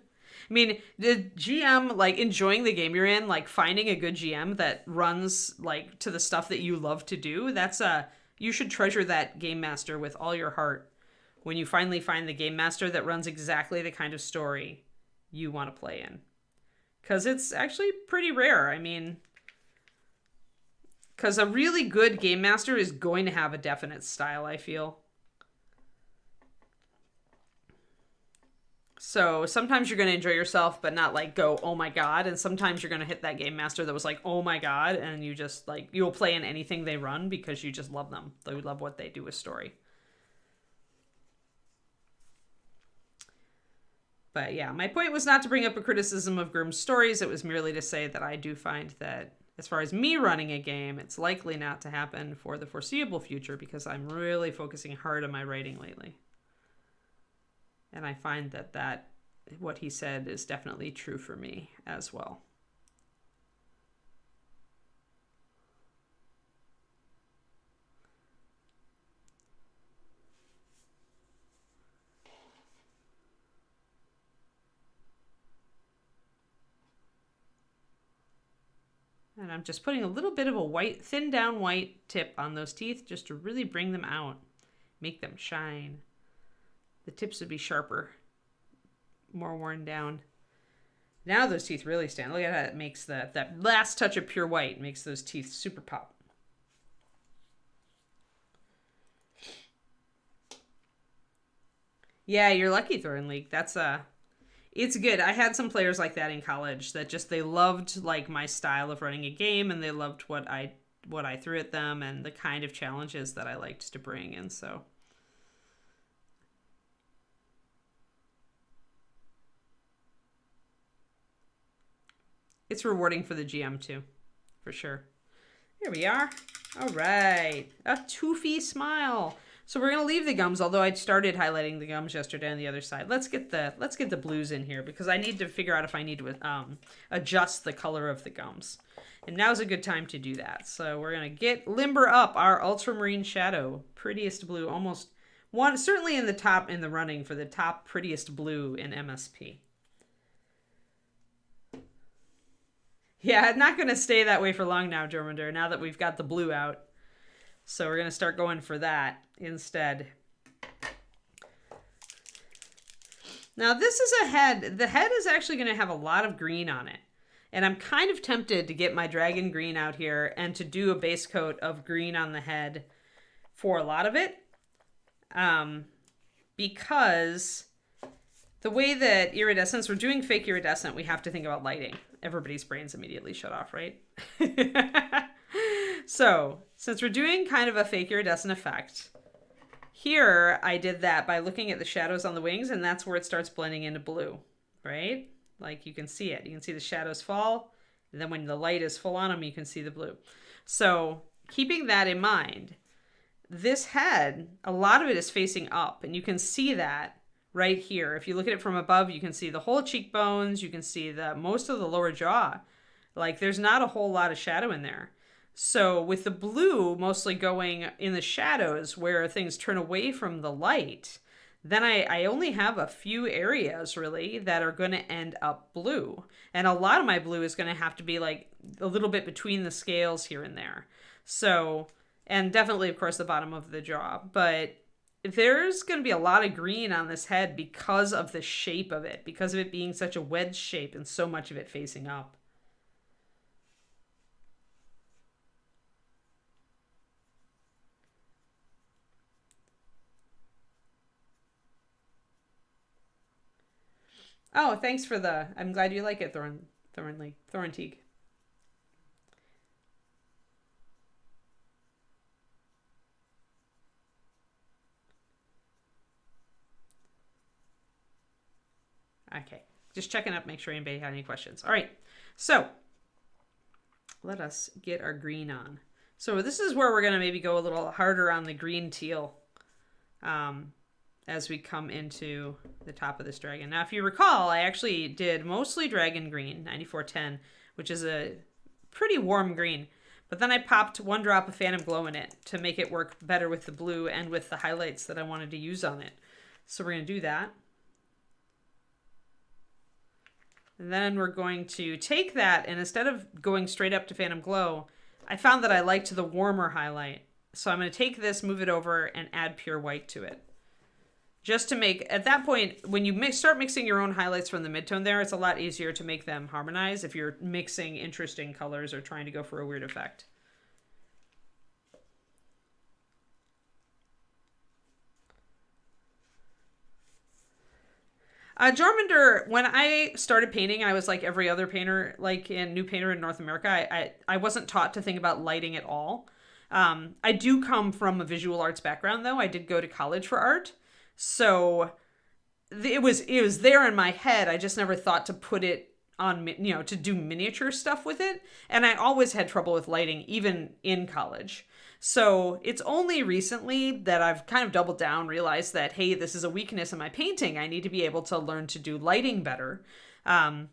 mean, the GM, like, enjoying the game you're in, like, finding a good GM that runs, like, to the stuff that you love to do, you should treasure that game master with all your heart when you finally find the game master that runs exactly the kind of story you want to play in. Because it's actually pretty rare. I mean, because a really good game master is going to have a definite style, I feel. So sometimes you're going to enjoy yourself, but not like go, oh my God. And sometimes you're going to hit that game master that was like, oh my God. And you just like, you'll play in anything they run because you just love them. You love what they do with story. But yeah, my point was not to bring up a criticism of Grimm's stories. It was merely to say that I do find that as far as me running a game, it's likely not to happen for the foreseeable future because I'm really focusing hard on my writing lately. And I find that what he said is definitely true for me as well. And I'm just putting a little bit of a white, thin down white tip on those teeth just to really bring them out, make them shine. The tips would be sharper, more worn down. Now those teeth really stand. Look at how it makes that last touch of pure white makes those teeth super pop. Yeah, you're lucky, Thorin League. It's good. I had some players like that in college that just, they loved like my style of running a game, and they loved what I threw at them and the kind of challenges that I liked to bring. And so it's rewarding for the GM too, for sure. Here we are. All right. A toothy smile. So we're going to leave the gums, although I started highlighting the gums yesterday on the other side. Let's get the blues in here because I need to figure out if I need to adjust the color of the gums. And now's a good time to do that. So we're going to limber up our ultramarine shadow, prettiest blue, certainly in the running for the top prettiest blue in MSP. Yeah, it's not going to stay that way for long now, Chaarondar, now that we've got the blue out. So we're going to start going for that instead. Now this is a head. The head is actually going to have a lot of green on it. And I'm kind of tempted to get my dragon green out here and to do a base coat of green on the head for a lot of it. Because the way that iridescence, we're doing fake iridescent, we have to think about lighting. Everybody's brains immediately shut off, right? So, since we're doing kind of a fake iridescent effect, here I did that by looking at the shadows on the wings, and that's where it starts blending into blue, right? Like you can see it. You can see the shadows fall, and then when the light is full on them, you can see the blue. So, keeping that in mind, this head, a lot of it is facing up, and you can see that right here. If you look at it from above, you can see the whole cheekbones, you can see most of the lower jaw. Like there's not a whole lot of shadow in there. So with the blue mostly going in the shadows where things turn away from the light, then I only have a few areas really that are going to end up blue. And a lot of my blue is going to have to be like a little bit between the scales here and there. So, and definitely of course the bottom of the jaw, but there's going to be a lot of green on this head because of the shape of it, because of it being such a wedge shape and so much of it facing up. Oh, thanks for I'm glad you like it, Thornteague. Okay, just checking up, make sure anybody had any questions. All right, so let us get our green on. So this is where we're going to maybe go a little harder on the green teal as we come into the top of this dragon. Now, if you recall, I actually did mostly dragon green, 9410, which is a pretty warm green. But then I popped 1 drop of Phantom Glow in it to make it work better with the blue and with the highlights that I wanted to use on it. So we're going to do that. And then we're going to take that, and instead of going straight up to Phantom Glow, I found that I liked the warmer highlight. So I'm going to take this, move it over, and add pure white to it. Just to make, at that point, when you start mixing your own highlights from the midtone there, it's a lot easier to make them harmonize if you're mixing interesting colors or trying to go for a weird effect. Chaarondar, when I started painting, I was like every other painter, like new painter in North America. I wasn't taught to think about lighting at all. I do come from a visual arts background, though. I did go to college for art. So it was there in my head. I just never thought to put it on, to do miniature stuff with it. And I always had trouble with lighting, even in college. So it's only recently that I've kind of doubled down, realized that, hey, this is a weakness in my painting. I need to be able to learn to do lighting better. And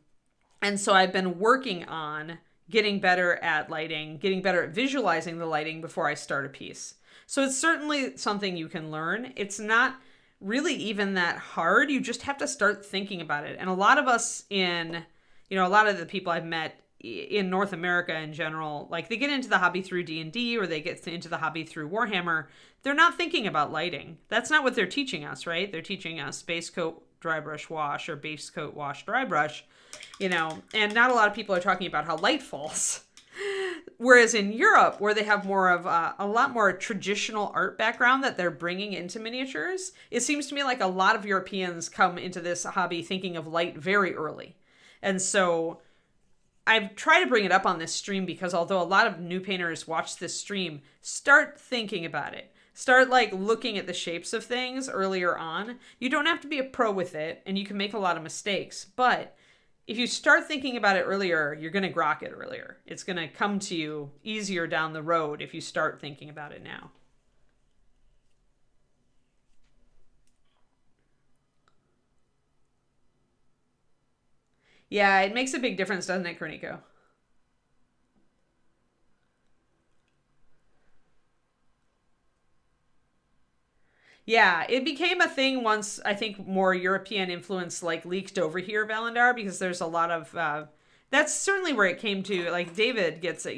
so I've been working on getting better at lighting, getting better at visualizing the lighting before I start a piece. So it's certainly something you can learn. It's not really even that hard. You just have to start thinking about it. And a lot of us a lot of the people I've met in North America in general, like they get into the hobby through D&D or they get into the hobby through Warhammer. They're not thinking about lighting. That's not what they're teaching us, right? They're teaching us base coat, dry brush, wash, or base coat, wash, dry brush, and not a lot of people are talking about how light falls. Whereas in Europe, where they have more of a lot more traditional art background that they're bringing into miniatures, it seems to me like a lot of Europeans come into this hobby thinking of light very early. And so I've tried to bring it up on this stream because although a lot of new painters watch this stream, start thinking about it. Start like looking at the shapes of things earlier on. You don't have to be a pro with it, and you can make a lot of mistakes, but if you start thinking about it earlier, you're going to grok it earlier. It's going to come to you easier down the road if you start thinking about it now. Yeah, it makes a big difference, doesn't it, Kroniko? Yeah, it became a thing once, I think, more European influence like leaked over here, Valandar, because there's a lot of that's certainly where it came to. Like David gets it,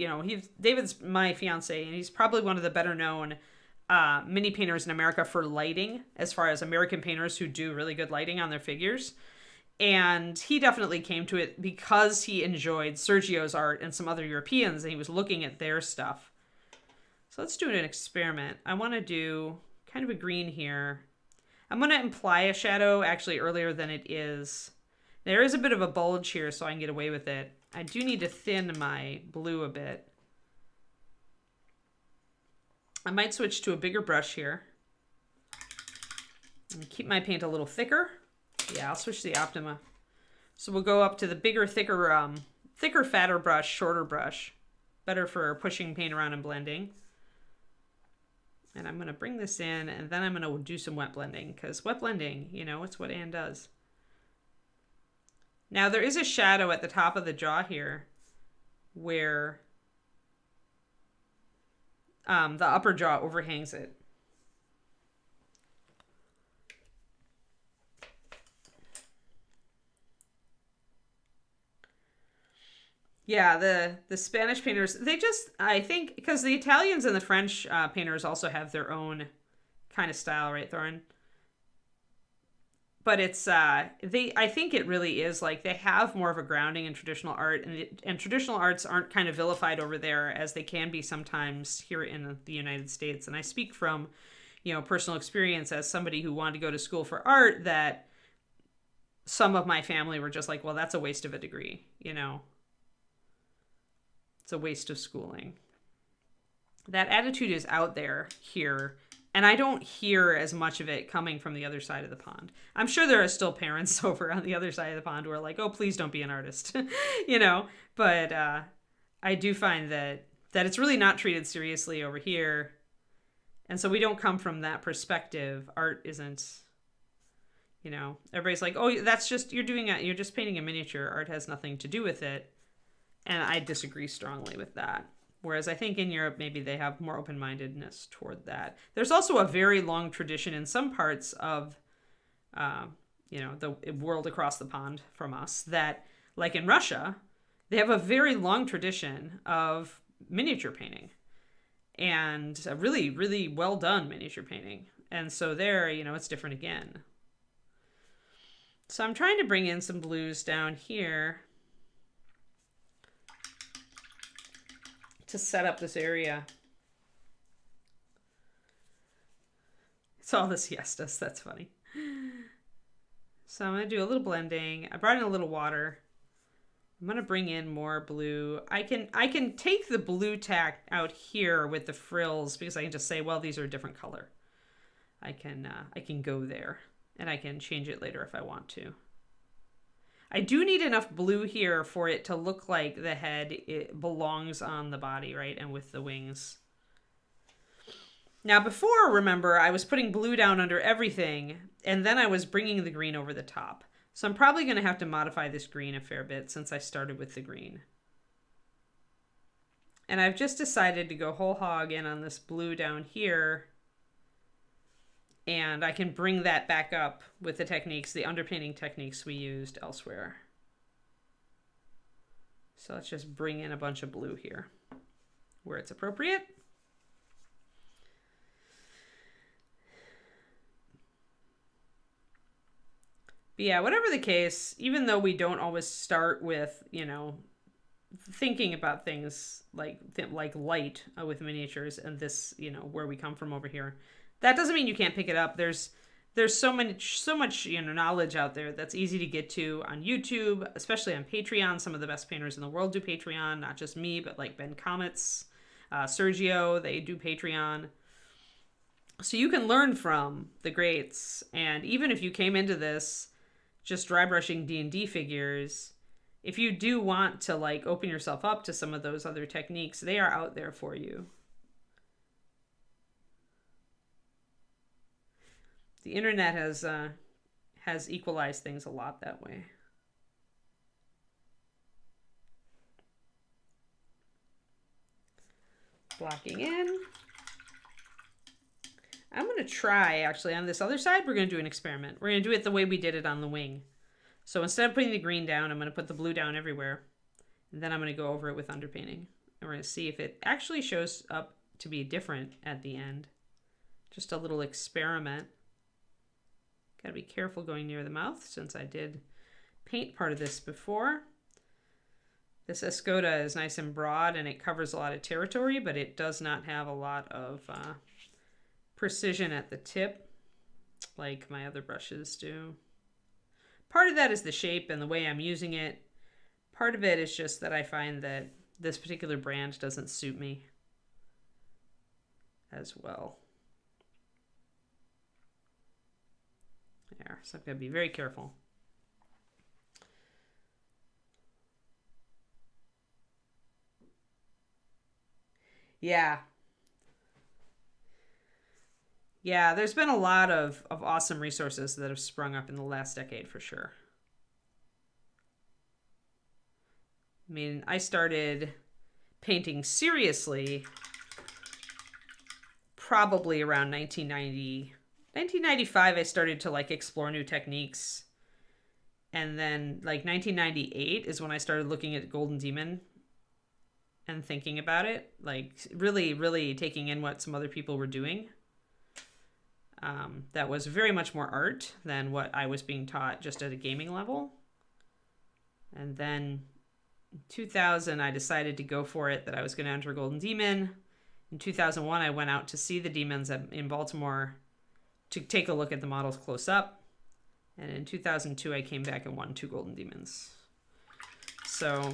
David's my fiance, and he's probably one of the better known mini painters in America for lighting, as far as American painters who do really good lighting on their figures. And he definitely came to it because he enjoyed Sergio's art and some other Europeans, and he was looking at their stuff. So let's do an experiment. I want to do kind of a green here. I'm going to imply a shadow actually earlier than it is. There is a bit of a bulge here, so I can get away with it. I do need to thin my blue a bit. I might switch to a bigger brush here. And keep my paint a little thicker. Yeah, I'll switch to the Optima. So we'll go up to the bigger, thicker, fatter brush, shorter brush. Better for pushing paint around and blending. And I'm going to bring this in, and then I'm going to do some wet blending, because wet blending, you know, it's what Anne does. Now there is a shadow at the top of the jaw here where the upper jaw overhangs it. Yeah, the Spanish painters, they just, I think, because the Italians and the French painters also have their own kind of style, right, Thorin? But it's, I think it really is, like, they have more of a grounding in traditional art, and traditional arts aren't kind of vilified over there as they can be sometimes here in the United States. And I speak from, you know, personal experience as somebody who wanted to go to school for art, that some of my family were just like, well, that's a waste of a degree, you know? It's a waste of schooling. That attitude is out there here, and I don't hear as much of it coming from the other side of the pond. I'm sure there are still parents over on the other side of the pond who are like, oh, please don't be an artist, you know? But I do find that it's really not treated seriously over here. And so we don't come from that perspective. Art isn't, you know, everybody's like, oh, that's just, you're just painting a miniature. Art has nothing to do with it. And I disagree strongly with that. Whereas I think in Europe, maybe they have more open-mindedness toward that. There's also a very long tradition in some parts of, you know, the world across the pond from us that, like in Russia, they have a very long tradition of miniature painting. And a really, really well done miniature painting. And so there, you know, it's different again. So I'm trying to bring in some blues down here to set up this area. It's all the siestas, that's funny. So I'm gonna do a little blending. I brought in a little water. I'm gonna bring in more blue. I can take the blue tack out here with the frills because I can just say, well, these are a different color. I can go there, and I can change it later if I want to. I do need enough blue here for it to look like the head it belongs on the body, right? And with the wings. Now before, remember, I was putting blue down under everything, and then I was bringing the green over the top. So I'm probably going to have to modify this green a fair bit since I started with the green. And I've just decided to go whole hog in on this blue down here. And I can bring that back up with the techniques, the underpainting techniques we used elsewhere. So let's just bring in a bunch of blue here where it's appropriate. But yeah, whatever the case, even though we don't always start with, you know, thinking about things like light with miniatures and this, you know, where we come from over here, that doesn't mean you can't pick it up. There's so much, you know, knowledge out there that's easy to get to on YouTube, especially on Patreon. Some of the best painters in the world do Patreon, not just me, but like Ben Comets, Sergio, they do Patreon. So you can learn from the greats. And even if you came into this just dry brushing D&D figures, if you do want to like open yourself up to some of those other techniques, they are out there for you. The internet has equalized things a lot that way. Blocking in. I'm going to try, actually, on this other side, we're going to do an experiment. We're going to do it the way we did it on the wing. So instead of putting the green down, I'm going to put the blue down everywhere. And then I'm going to go over it with underpainting. And we're going to see if it actually shows up to be different at the end. Just a little experiment. Got to be careful going near the mouth since I did paint part of this before. This Escoda is nice and broad and it covers a lot of territory, but it does not have a lot of precision at the tip like my other brushes do. Part of that is the shape and the way I'm using it. Part of it is just that I find that this particular brand doesn't suit me as well. There, so I've got to be very careful. Yeah. Yeah, there's been a lot of awesome resources that have sprung up in the last decade for sure. I mean, I started painting seriously probably around 1990. 1995, I started to like explore new techniques. And then like 1998 is when I started looking at Golden Demon and thinking about it, like really, really taking in what some other people were doing. That was very much more art than what I was being taught just at a gaming level. And then in 2000, I decided to go for it, that I was going to enter Golden Demon. In 2001, I went out to see the demons in Baltimore to take a look at the models close up. And in 2002, I came back and won 2 Golden Demons. So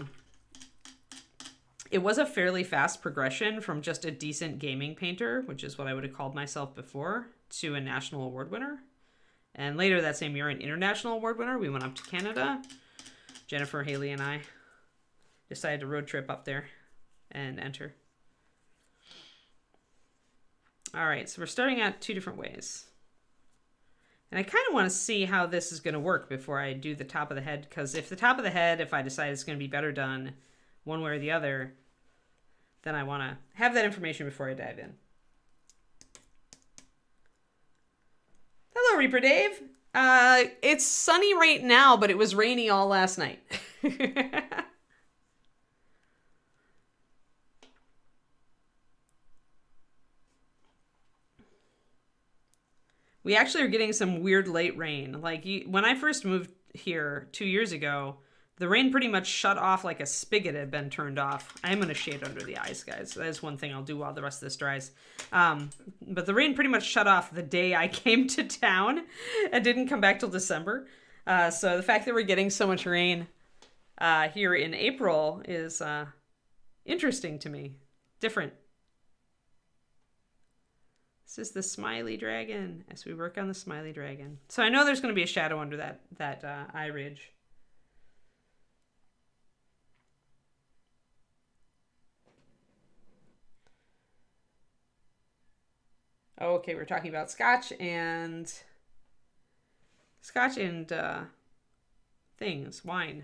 it was a fairly fast progression from just a decent gaming painter, which is what I would have called myself before, to a national award winner. And later that same year, an international award winner. We went up to Canada. Jennifer, Haley, and I decided to road trip up there and enter. All right, so we're starting out 2 different ways. And I kind of want to see how this is going to work before I do the top of the head, because if the top of the head, if I decide it's going to be better done one way or the other, then I want to have that information before I dive in. Hello, Reaper Dave. It's sunny right now, but it was rainy all last night. We actually are getting some weird late rain. Like when I first moved here 2 years ago, the rain pretty much shut off like a spigot had been turned off. I am going to shade under the eyes, guys. That is one thing I'll do while the rest of this dries. But the rain pretty much shut off the day I came to town and didn't come back till December. So the fact that we're getting so much rain here in April is interesting to me. Different. This is the Smiley Dragon as we work on the Smiley Dragon. So I know there's going to be a shadow under that eye ridge. Oh, okay, we're talking about scotch and things, wine.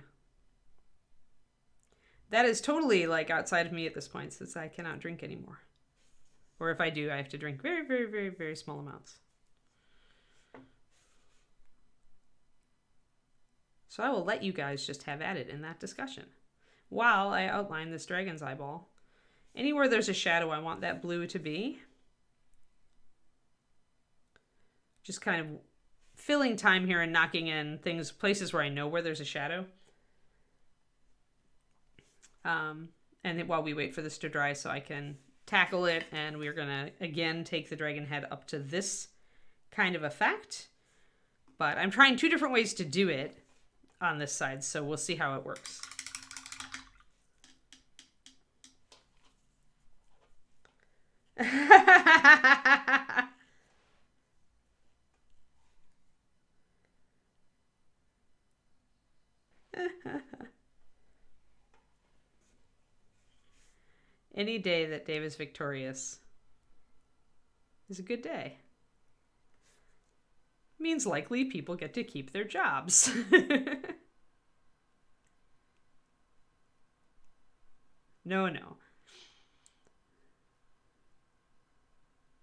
That is totally like outside of me at this point, since I cannot drink anymore. Or if I do, I have to drink very, very, very, very small amounts. So I will let you guys just have at it in that discussion while I outline this dragon's eyeball. Anywhere there's a shadow, I want that blue to be. Just kind of filling time here and knocking in places where I know where there's a shadow. And while we wait for this to dry so I can tackle it, and we're gonna again take the dragon head up to this kind of effect. But I'm trying 2 different ways to do it on this side, so we'll see how it works. Any day that Dave is victorious is a good day. Means likely people get to keep their jobs. No.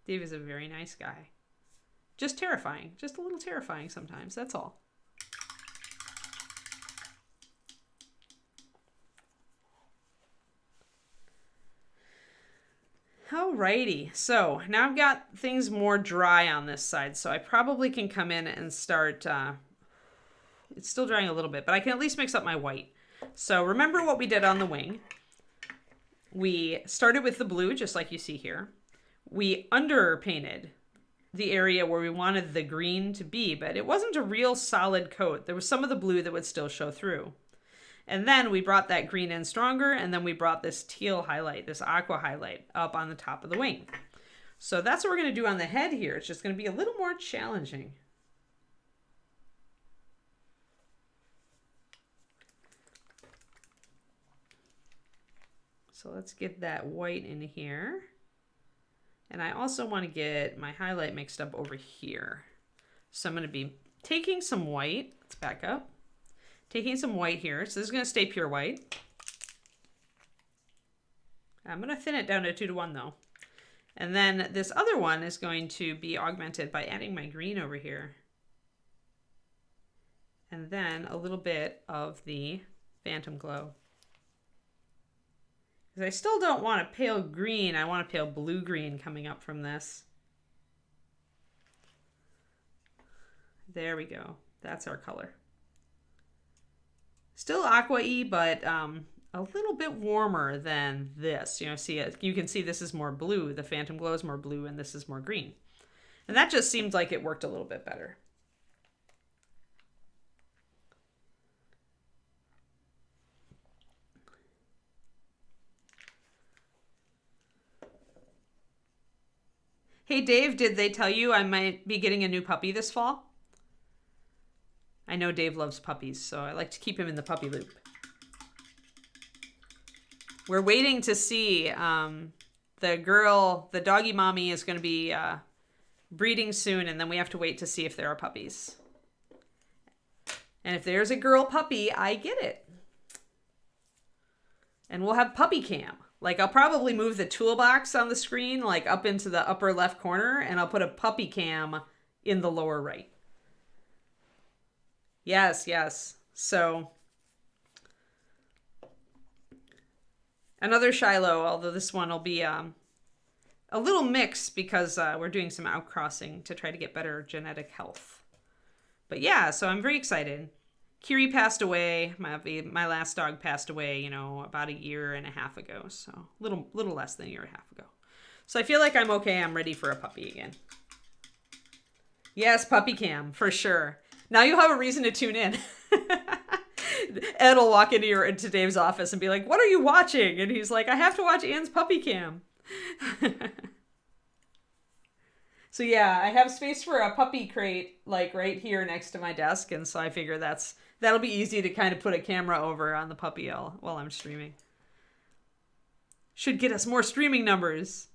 Dave is a very nice guy. Just terrifying. Just a little terrifying sometimes, that's all. Alrighty, so now I've got things more dry on this side, so I probably can come in and start it's still drying a little bit, but I can at least mix up my white. So remember what we did on the wing. We started with the blue, just like you see here. We underpainted the area where we wanted the green to be, but it wasn't a real solid coat. There was some of the blue that would still show through. And then we brought that green in stronger, and then we brought this teal highlight, this aqua highlight, up on the top of the wing. So that's what we're going to do on the head here. It's just going to be a little more challenging. So let's get that white in here. And I also want to get my highlight mixed up over here. So I'm going to be taking some white. Let's back up. Taking some white here. So this is going to stay pure white. I'm going to thin it down to 2:1 though. And then this other one is going to be augmented by adding my green over here. And then a little bit of the Phantom Glow. Because I still don't want a pale green. I want a pale blue-green coming up from this. There we go. That's our color. Still aqua-y, but a little bit warmer than this. You know, see, you can see this is more blue. The Phantom Glow is more blue, and this is more green. And that just seemed like it worked a little bit better. Hey Dave, did they tell you I might be getting a new puppy this fall? I know Dave loves puppies, so I like to keep him in the puppy loop. We're waiting to see the doggy mommy is going to be breeding soon, and then we have to wait to see if there are puppies. And if there's a girl puppy, I get it. And we'll have puppy cam. Like, I'll probably move the toolbox on the screen, like, up into the upper left corner, and I'll put a puppy cam in the lower right. Yes, yes. So, another Shiloh, although this one will be a little mixed because we're doing some outcrossing to try to get better genetic health. But yeah, so I'm very excited. Kiri passed away. My last dog passed away, you know, about 1.5 years ago. So little less than 1.5 years ago. So I feel like I'm okay. I'm ready for a puppy again. Yes, puppy cam, for sure. Now you'll have a reason to tune in. Ed will walk into Dave's office and be like, "What are you watching?" And he's like, "I have to watch Anne's puppy cam." So yeah, I have space for a puppy crate like right here next to my desk, and so I figure that'll be easy to kind of put a camera over on the puppy while I'm streaming. Should get us more streaming numbers.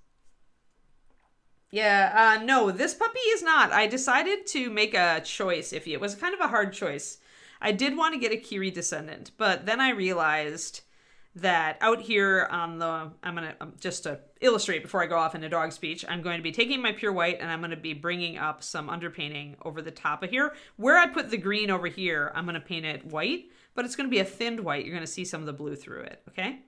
Yeah, no, this puppy is not. I decided to make a choice. It was kind of a hard choice. I did want to get a Kiri descendant, but then I realized that out here on just to illustrate before I go off into dog speech, I'm going to be taking my pure white and I'm going to be bringing up some underpainting over the top of here. Where I put the green over here, I'm going to paint it white, but it's going to be a thinned white. You're going to see some of the blue through it, okay?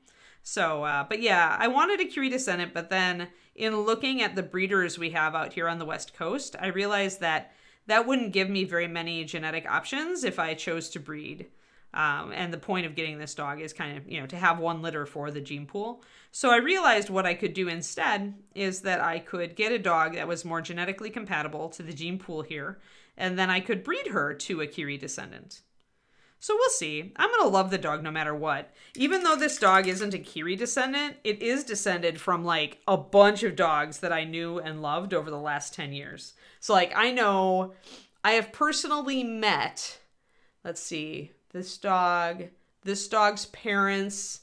So, but yeah, I wanted a Kiri descendant, but then in looking at the breeders we have out here on the West Coast, I realized that wouldn't give me very many genetic options if I chose to breed. And the point of getting this dog is kind of, you know, to have one litter for the gene pool. So I realized what I could do instead is that I could get a dog that was more genetically compatible to the gene pool here, and then I could breed her to a Kiri descendant. So we'll see. I'm going to love the dog no matter what. Even though this dog isn't a Kiri descendant, it is descended from like a bunch of dogs that I knew and loved over the last 10 years. So like I know I have personally met, let's see, this dog's parents,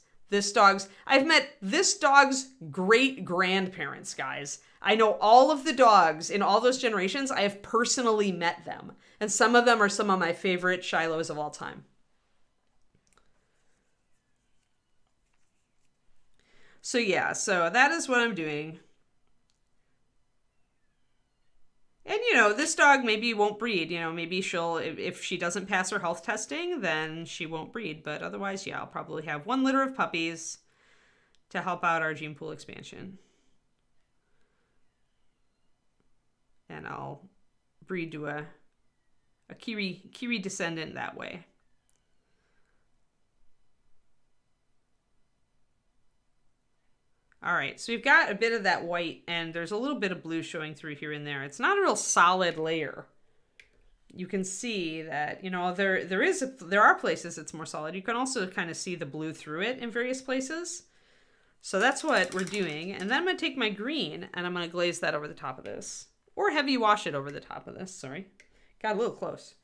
I've met this dog's great grandparents, guys. I know all of the dogs in all those generations. I have personally met them. And some of them are some of my favorite Shilohs of all time. So yeah, so that is what I'm doing. And, you know, this dog maybe won't breed. You know, maybe if she doesn't pass her health testing, then she won't breed. But otherwise, yeah, I'll probably have one litter of puppies to help out our gene pool expansion. And I'll breed to a Kiri descendant that way. All right, so we've got a bit of that white, and there's a little bit of blue showing through here and there. It's not a real solid layer. You can see that, you know, there are places it's more solid. You can also kind of see the blue through it in various places. So that's what we're doing. And then I'm going to take my green, and I'm going to glaze that over the top of this. Or heavy wash it over the top of this, sorry. Got a little close.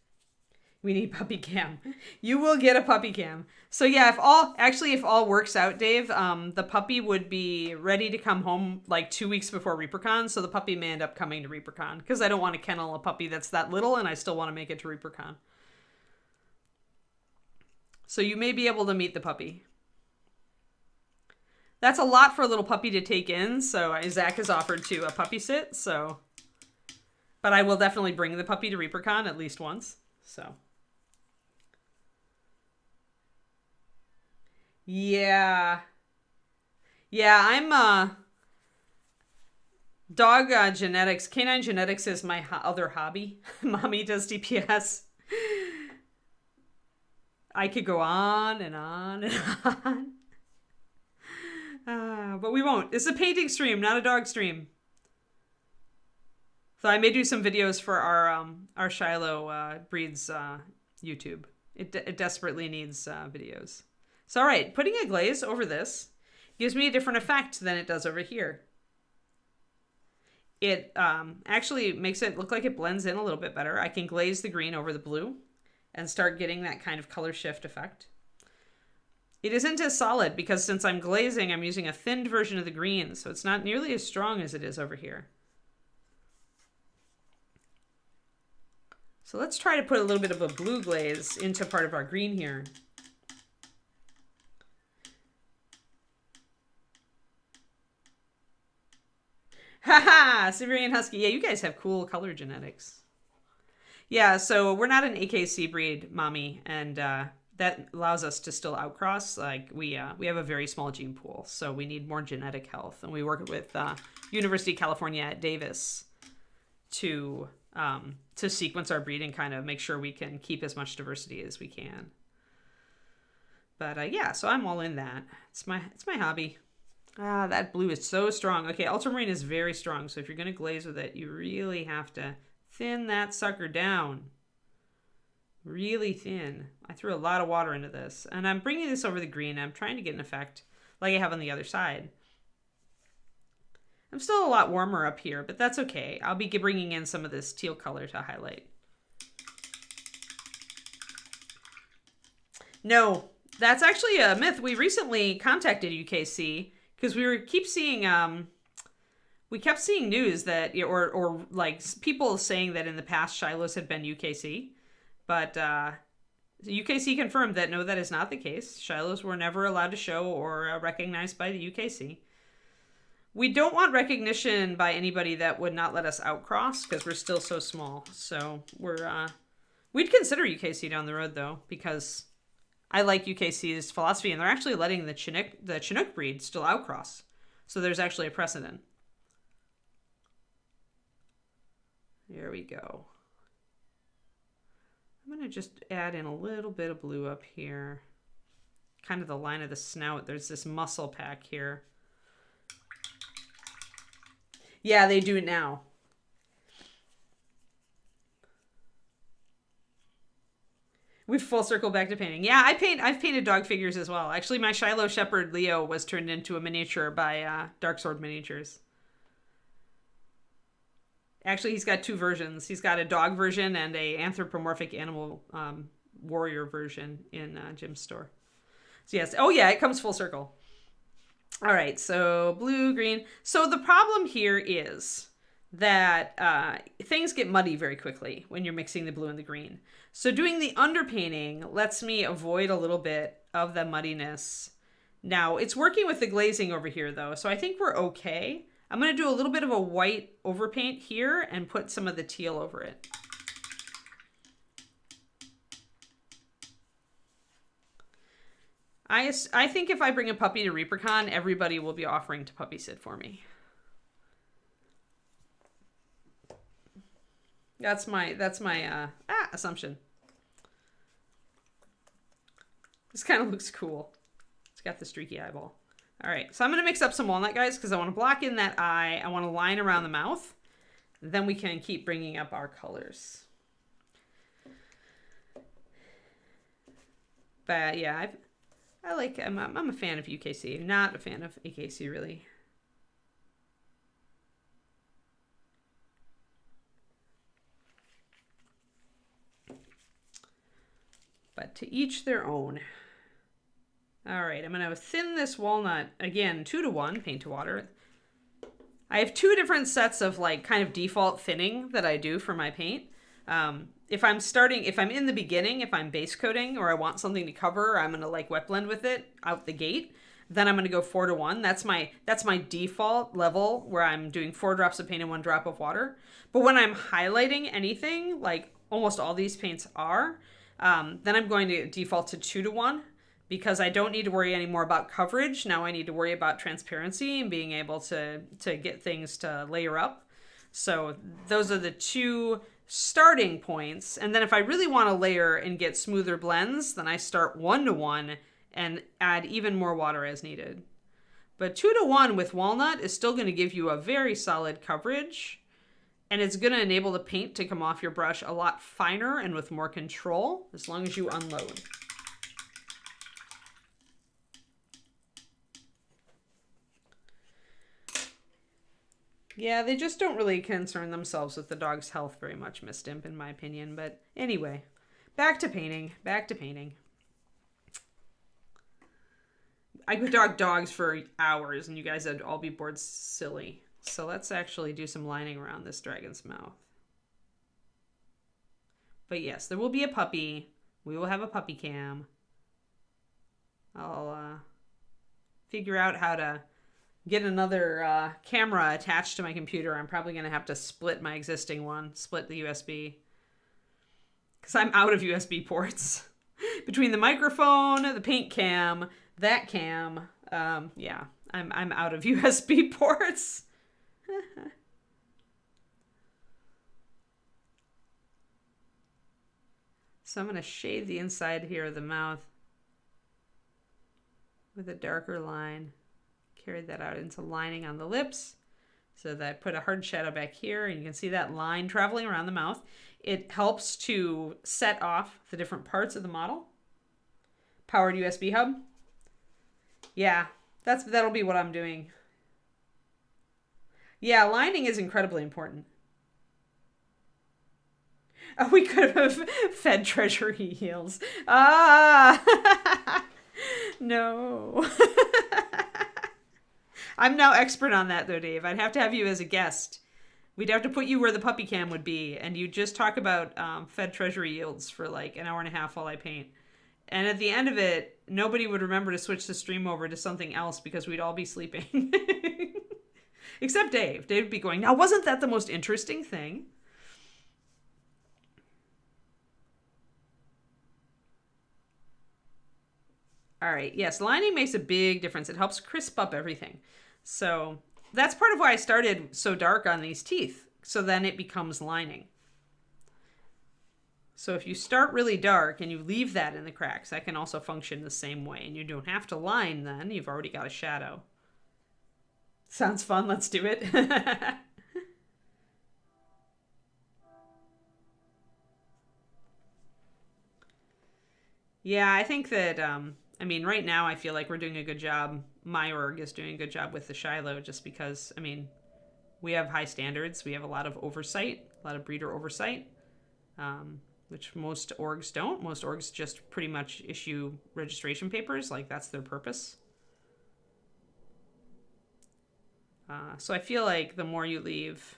We need puppy cam. You will get a puppy cam. So yeah, if all works out, Dave, the puppy would be ready to come home like 2 weeks before ReaperCon. So the puppy may end up coming to ReaperCon because I don't want to kennel a puppy that's that little, and I still want to make it to ReaperCon. So you may be able to meet the puppy. That's a lot for a little puppy to take in. So Zach has offered to a puppy sit. But I will definitely bring the puppy to ReaperCon at least once. So. Yeah. Yeah, I'm dog genetics. Canine genetics is my other hobby. Mommy does DPS. I could go on and on and on. But we won't. It's a painting stream, not a dog stream. So I may do some videos for our Shiloh breeds YouTube. It desperately needs videos. So all right, putting a glaze over this gives me a different effect than it does over here. It actually makes it look like it blends in a little bit better. I can glaze the green over the blue and start getting that kind of color shift effect. It isn't as solid because since I'm glazing, I'm using a thinned version of the green, so it's not nearly as strong as it is over here. So let's try to put a little bit of a blue glaze into part of our green here. Haha, Siberian Husky. Yeah, you guys have cool color genetics. Yeah, so we're not an AKC breed, Mommy, and that allows us to still outcross. Like we have a very small gene pool, so we need more genetic health, and we work with University of California at Davis to sequence our breed and kind of make sure we can keep as much diversity as we can. But yeah, so I'm all in that. It's my hobby. Ah, that blue is so strong. Okay, ultramarine is very strong, so if you're going to glaze with it, you really have to thin that sucker down. Really thin. I threw a lot of water into this, and I'm bringing this over the green. I'm trying to get an effect like I have on the other side. I'm still a lot warmer up here, but that's okay. I'll be bringing in some of this teal color to highlight. No, that's actually a myth. We recently contacted UKC because we kept seeing news that, or like people saying that in the past Shilohs had been UKC, but UKC confirmed that no, that is not the case. Shilohs were never allowed to show or recognized by the UKC. We don't want recognition by anybody that would not let us outcross because we're still so small. So we'd consider UKC down the road though, because I like UKC's philosophy, and they're actually letting the Chinook breed still outcross. So there's actually a precedent. There we go. I'm going to just add in a little bit of blue up here. Kind of the line of the snout. There's this muscle pack here. Yeah, they do it now. We've full circle back to painting. Yeah, I've painted dog figures as well. Actually, my Shiloh Shepherd Leo was turned into a miniature by Dark Sword Miniatures. Actually, he's got two versions. He's got a dog version and a anthropomorphic animal warrior version in Jim's store. So yes, oh yeah, it comes full circle. All right, so blue, green. So the problem here is that things get muddy very quickly when you're mixing the blue and the green. So doing the underpainting lets me avoid a little bit of the muddiness. Now, it's working with the glazing over here, though, so I think we're okay. I'm going to do a little bit of a white overpaint here and put some of the teal over it. I think if I bring a puppy to ReaperCon, everybody will be offering to puppy sit for me. That's my assumption. This kind of looks cool. It's got the streaky eyeball. All right, so I'm going to mix up some walnut, guys, because I want to block in that eye. I want to line around the mouth. Then we can keep bringing up our colors. But yeah, I'm a fan of UKC, not a fan of AKC really. But to each their own. All right, I'm going to thin this walnut, again, 2-to-1, paint to water. I have two different sets of like kind of default thinning that I do for my paint. If I'm in the beginning, if I'm base coating or I want something to cover, I'm going to like wet blend with it out the gate. Then I'm going to go 4-to-1. That's my default level where I'm doing 4 drops of paint and 1 drop of water. But when I'm highlighting anything, like almost all these paints are, then I'm going to default to 2-to-1 because I don't need to worry anymore about coverage. Now I need to worry about transparency and being able to get things to layer up. So those are the two starting points. And then if I really want to layer and get smoother blends, then I start 1-to-1 and add even more water as needed. But 2-to-1 with walnut is still going to give you a very solid coverage, and it's going to enable the paint to come off your brush a lot finer and with more control as long as you unload. Yeah, they just don't really concern themselves with the dog's health very much, Miss Dimp, in my opinion. But anyway, back to painting. I could dog dogs for hours, and you guys would all be bored silly. So let's actually do some lining around this dragon's mouth. But yes, there will be a puppy. We will have a puppy cam. I'll figure out how to get another camera attached to my computer. I'm probably going to have to split my existing one, split the USB. Because I'm out of USB ports. Between the microphone, the paint cam, that cam, yeah, I'm out of USB ports. So I'm going to shade the inside here of the mouth with a darker line. Carry that out into lining on the lips. So that I put a hard shadow back here, and you can see that line traveling around the mouth. It helps to set off the different parts of the model. Powered USB hub. Yeah, that'll be what I'm doing. Yeah, lining is incredibly important. Oh, we could have fed treasury heels. Ah! No. I'm now expert on that, though, Dave. I'd have to have you as a guest. We'd have to put you where the puppy cam would be, and you just talk about fed treasury yields for like an hour and a half while I paint. And at the end of it, nobody would remember to switch the stream over to something else because we'd all be sleeping. Except Dave. Dave would be going, now, wasn't that the most interesting thing? All right, yes, lining makes a big difference. It helps crisp up everything. So that's part of why I started so dark on these teeth. So then it becomes lining. So if you start really dark and you leave that in the cracks, that can also function the same way. And you don't have to line then. You've already got a shadow. Sounds fun. Let's do it. Yeah, I think that, I mean, right now I feel like we're doing a good job. My org is doing a good job with the Shiloh just because, I mean, we have high standards. We have a lot of oversight, a lot of breeder oversight, which most orgs don't. Most orgs just pretty much issue registration papers. Like, that's their purpose. So I feel like the more you leave,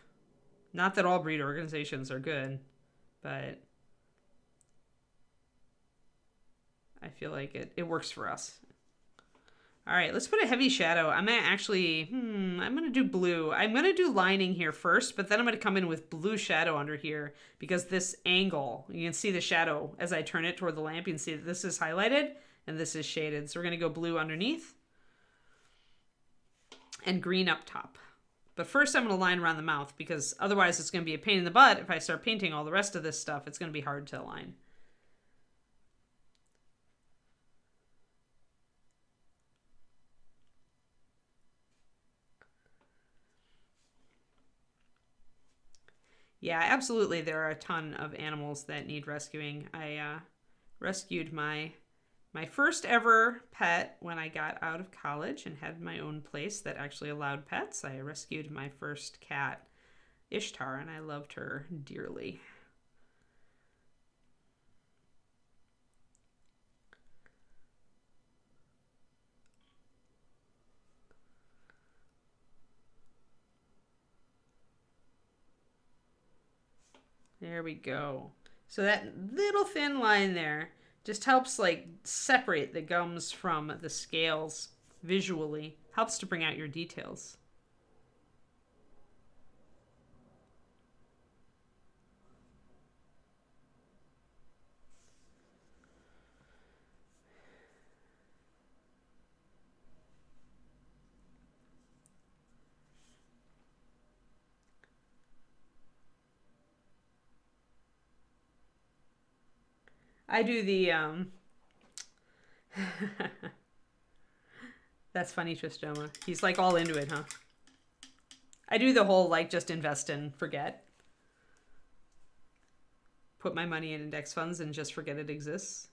not that all breeder organizations are good, but I feel like it works for us. All right, let's put a heavy shadow. I'm going to actually, I'm going to do blue. I'm going to do lining here first, but then I'm going to come in with blue shadow under here because this angle, you can see the shadow as I turn it toward the lamp. You can see that this is highlighted and this is shaded. So we're going to go blue underneath and green up top. But first I'm going to line around the mouth because otherwise it's going to be a pain in the butt. If I start painting all the rest of this stuff, it's going to be hard to align. Yeah, absolutely. There are a ton of animals that need rescuing. I rescued my first ever pet when I got out of college and had my own place that actually allowed pets. I rescued my first cat, Ishtar, and I loved her dearly. There we go. So that little thin line there just helps like separate the gums from the scales visually. Helps to bring out your details. I do the That's funny, Tristoma. He's like all into it, huh? I do the whole like just invest and forget. Put my money in index funds and just forget it exists.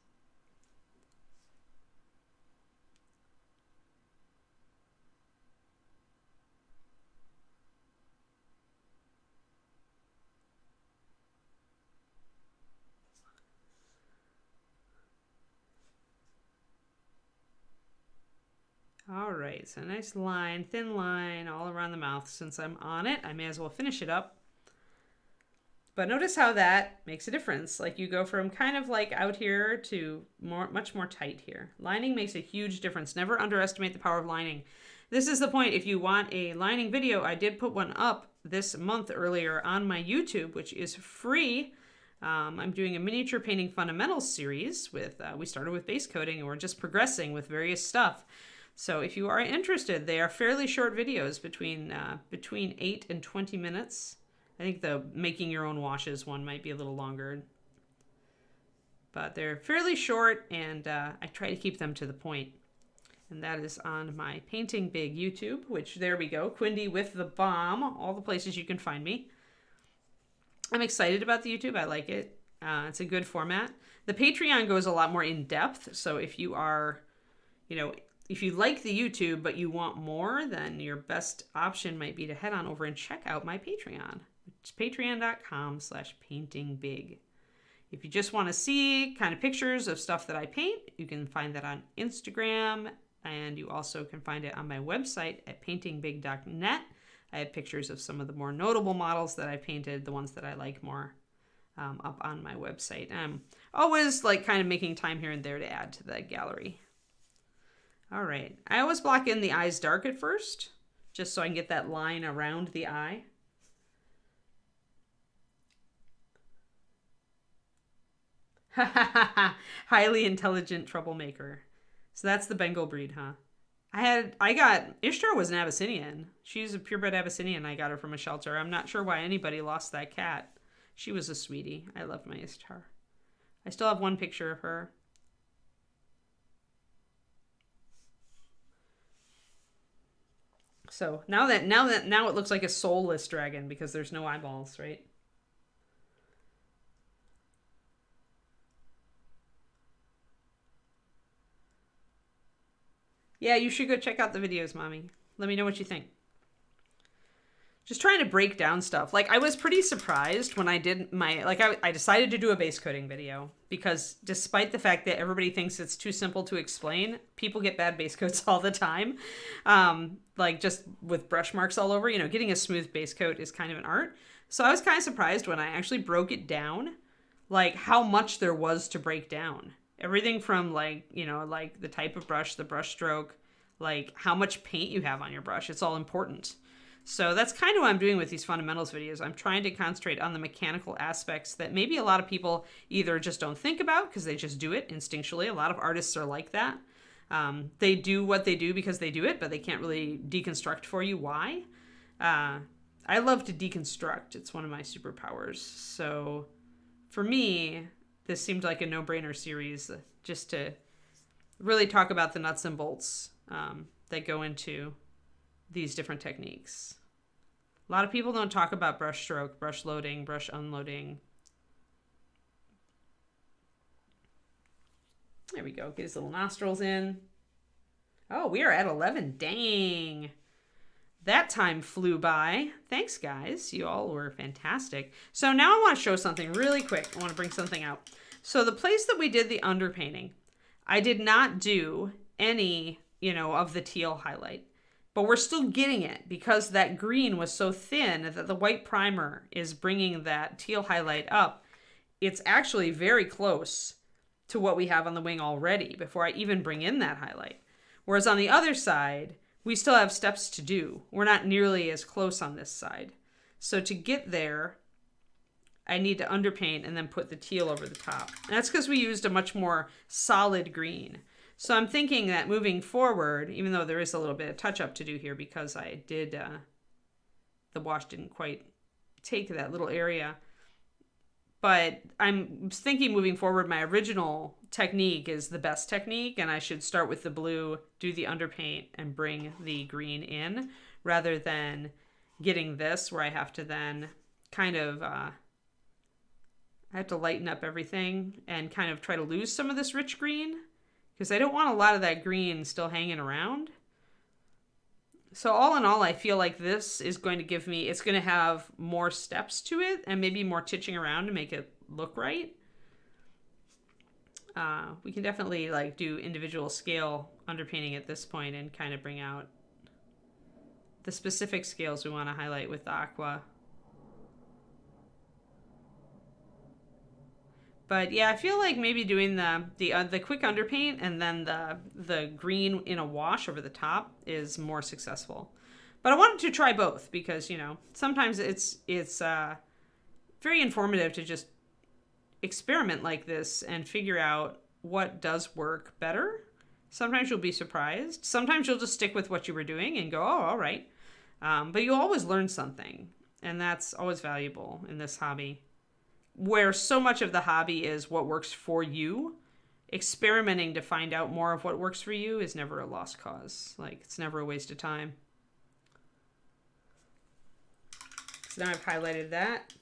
All right, so nice line, thin line all around the mouth. Since I'm on it, I may as well finish it up. But notice how that makes a difference. Like you go from kind of like out here to much more tight here. Lining makes a huge difference. Never underestimate the power of lining. This is the point. If you want a lining video, I did put one up this month earlier on my YouTube, which is free. I'm doing a miniature painting fundamentals series with, we started with base coating and we're just progressing with various stuff. So if you are interested, they are fairly short videos between 8 and 20 minutes. I think the making your own washes one might be a little longer. But they're fairly short and I try to keep them to the point. And that is on my Painting Big YouTube, which there we go. Quindy with the bomb, all the places you can find me. I'm excited about the YouTube. I like it. It's a good format. The Patreon goes a lot more in depth. So if you are, if you like the YouTube, but you want more, then your best option might be to head on over and check out my Patreon. It's patreon.com/paintingbig. If you just want to see kind of pictures of stuff that I paint, you can find that on Instagram, and you also can find it on my website at paintingbig.net. I have pictures of some of the more notable models that I painted, the ones that I like more, up on my website. I'm always like kind of making time here and there to add to the gallery. All right. I always block in the eyes dark at first, just so I can get that line around the eye. Highly intelligent troublemaker. So that's the Bengal breed, huh? Ishtar was an Abyssinian. She's a purebred Abyssinian. I got her from a shelter. I'm not sure why anybody lost that cat. She was a sweetie. I loved my Ishtar. I still have one picture of her. So now it looks like a soulless dragon because there's no eyeballs, right? Yeah, you should go check out the videos, Mommy. Let me know what you think. Just trying to break down stuff. Like, I was pretty surprised when I did I decided to do a base coating video because despite the fact that everybody thinks it's too simple to explain, people get bad base coats all the time. Like just with brush marks all over, getting a smooth base coat is kind of an art. So I was kind of surprised when I actually broke it down, like how much there was to break down. Everything from like the type of brush, the brush stroke, like how much paint you have on your brush. It's all important. So that's kind of what I'm doing with these fundamentals videos. I'm trying to concentrate on the mechanical aspects that maybe a lot of people either just don't think about because they just do it instinctually. A lot of artists are like that. They do what they do because they do it, but they can't really deconstruct for you why. I love to deconstruct. It's one of my superpowers. So for me, this seemed like a no-brainer series just to really talk about the nuts and bolts that go into these different techniques. A lot of people don't talk about brush stroke, brush loading, brush unloading. There we go. Get his little nostrils in. Oh, we are at 11. Dang. That time flew by. Thanks, guys. You all were fantastic. So now I want to show something really quick. I want to bring something out. So the place that we did the underpainting, I did not do any, of the teal highlight. But we're still getting it because that green was so thin that the white primer is bringing that teal highlight up. It's actually very close to what we have on the wing already before I even bring in that highlight. Whereas on the other side, we still have steps to do. We're not nearly as close on this side. So to get there, I need to underpaint and then put the teal over the top. And that's because we used a much more solid green. So I'm thinking that moving forward, even though there is a little bit of touch up to do here because I did, the wash didn't quite take that little area. But I'm thinking moving forward, my original technique is the best technique, and I should start with the blue, do the underpaint, and bring the green in, rather than getting this where I have to then kind of, I have to lighten up everything and kind of try to lose some of this rich green, because I don't want a lot of that green still hanging around. So all in all, I feel like this is going to give me, it's going to have more steps to it and maybe more titching around to make it look right. We can definitely do individual scale underpainting at this point and kind of bring out the specific scales we want to highlight with the aqua. But yeah, I feel like maybe doing the quick underpaint and then the green in a wash over the top is more successful. But I wanted to try both because, sometimes it's very informative to just experiment like this and figure out what does work better. Sometimes you'll be surprised. Sometimes you'll just stick with what you were doing and go, oh, all right. But you'll always learn something, and that's always valuable in this hobby. Where so much of the hobby is what works for you, experimenting to find out more of what works for you is never a lost cause. It's never a waste of time. So now I've highlighted that.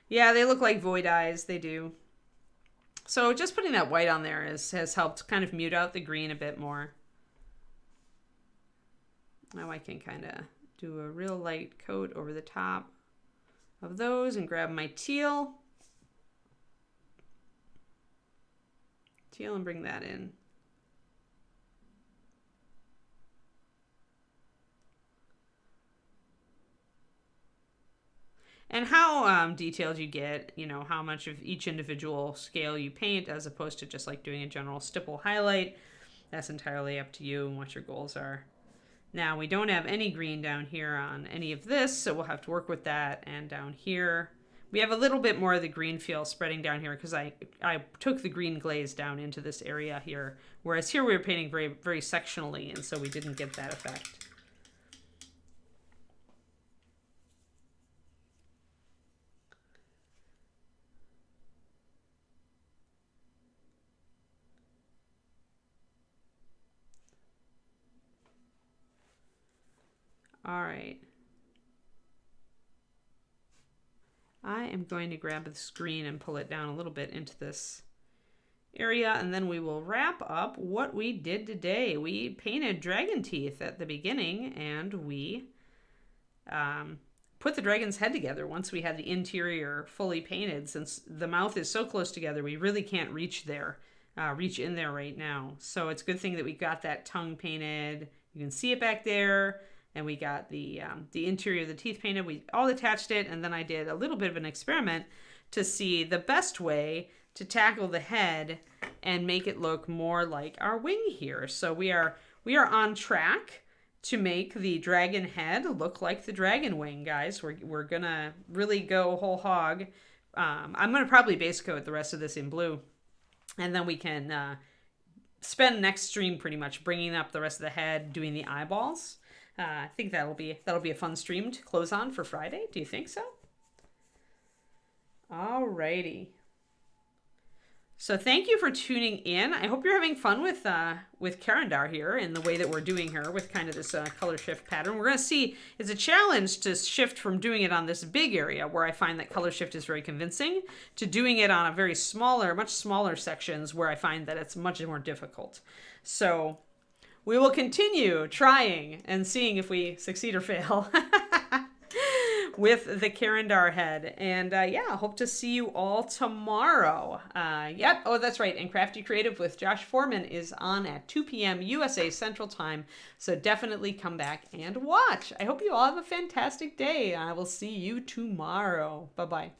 Yeah, they look like void eyes. They do. So just putting that white on there has helped kind of mute out the green a bit more. Now I can kind of do a real light coat over the top of those and grab my teal. Teal and bring that in. And how detailed you get, how much of each individual scale you paint as opposed to just doing a general stipple highlight, that's entirely up to you and what your goals are. Now, we don't have any green down here on any of this, so we'll have to work with that. And down here, we have a little bit more of the green feel spreading down here because I took the green glaze down into this area here, whereas here we were painting very, very sectionally, and so we didn't get that effect. All right. I am going to grab the screen and pull it down a little bit into this area, and then we will wrap up what we did today. We painted dragon teeth at the beginning, and we put the dragon's head together once we had the interior fully painted. Since the mouth is so close together, we really can't reach in there right now. So it's a good thing that we got that tongue painted. You can see it back there. And we got the interior of the teeth painted. We all attached it, and then I did a little bit of an experiment to see the best way to tackle the head and make it look more like our wing here. So we are on track to make the dragon head look like the dragon wing, guys. We're gonna really go whole hog. I'm gonna probably base coat the rest of this in blue, and then we can spend next stream pretty much bringing up the rest of the head, doing the eyeballs. I think that'll be a fun stream to close on for Friday. Do you think so? Alrighty. So thank you for tuning in. I hope you're having fun with Chaarondar here and the way that we're doing her with kind of this color shift pattern. We're going to see, it's a challenge to shift from doing it on this big area where I find that color shift is very convincing to doing it on a very much smaller sections where I find that it's much more difficult. So we will continue trying and seeing if we succeed or fail with the Chaarondar head. And yeah, I hope to see you all tomorrow. Yep. Oh, that's right. And Crafty Creative with Josh Foreman is on at 2 p.m. USA Central Time. So definitely come back and watch. I hope you all have a fantastic day. I will see you tomorrow. Bye-bye.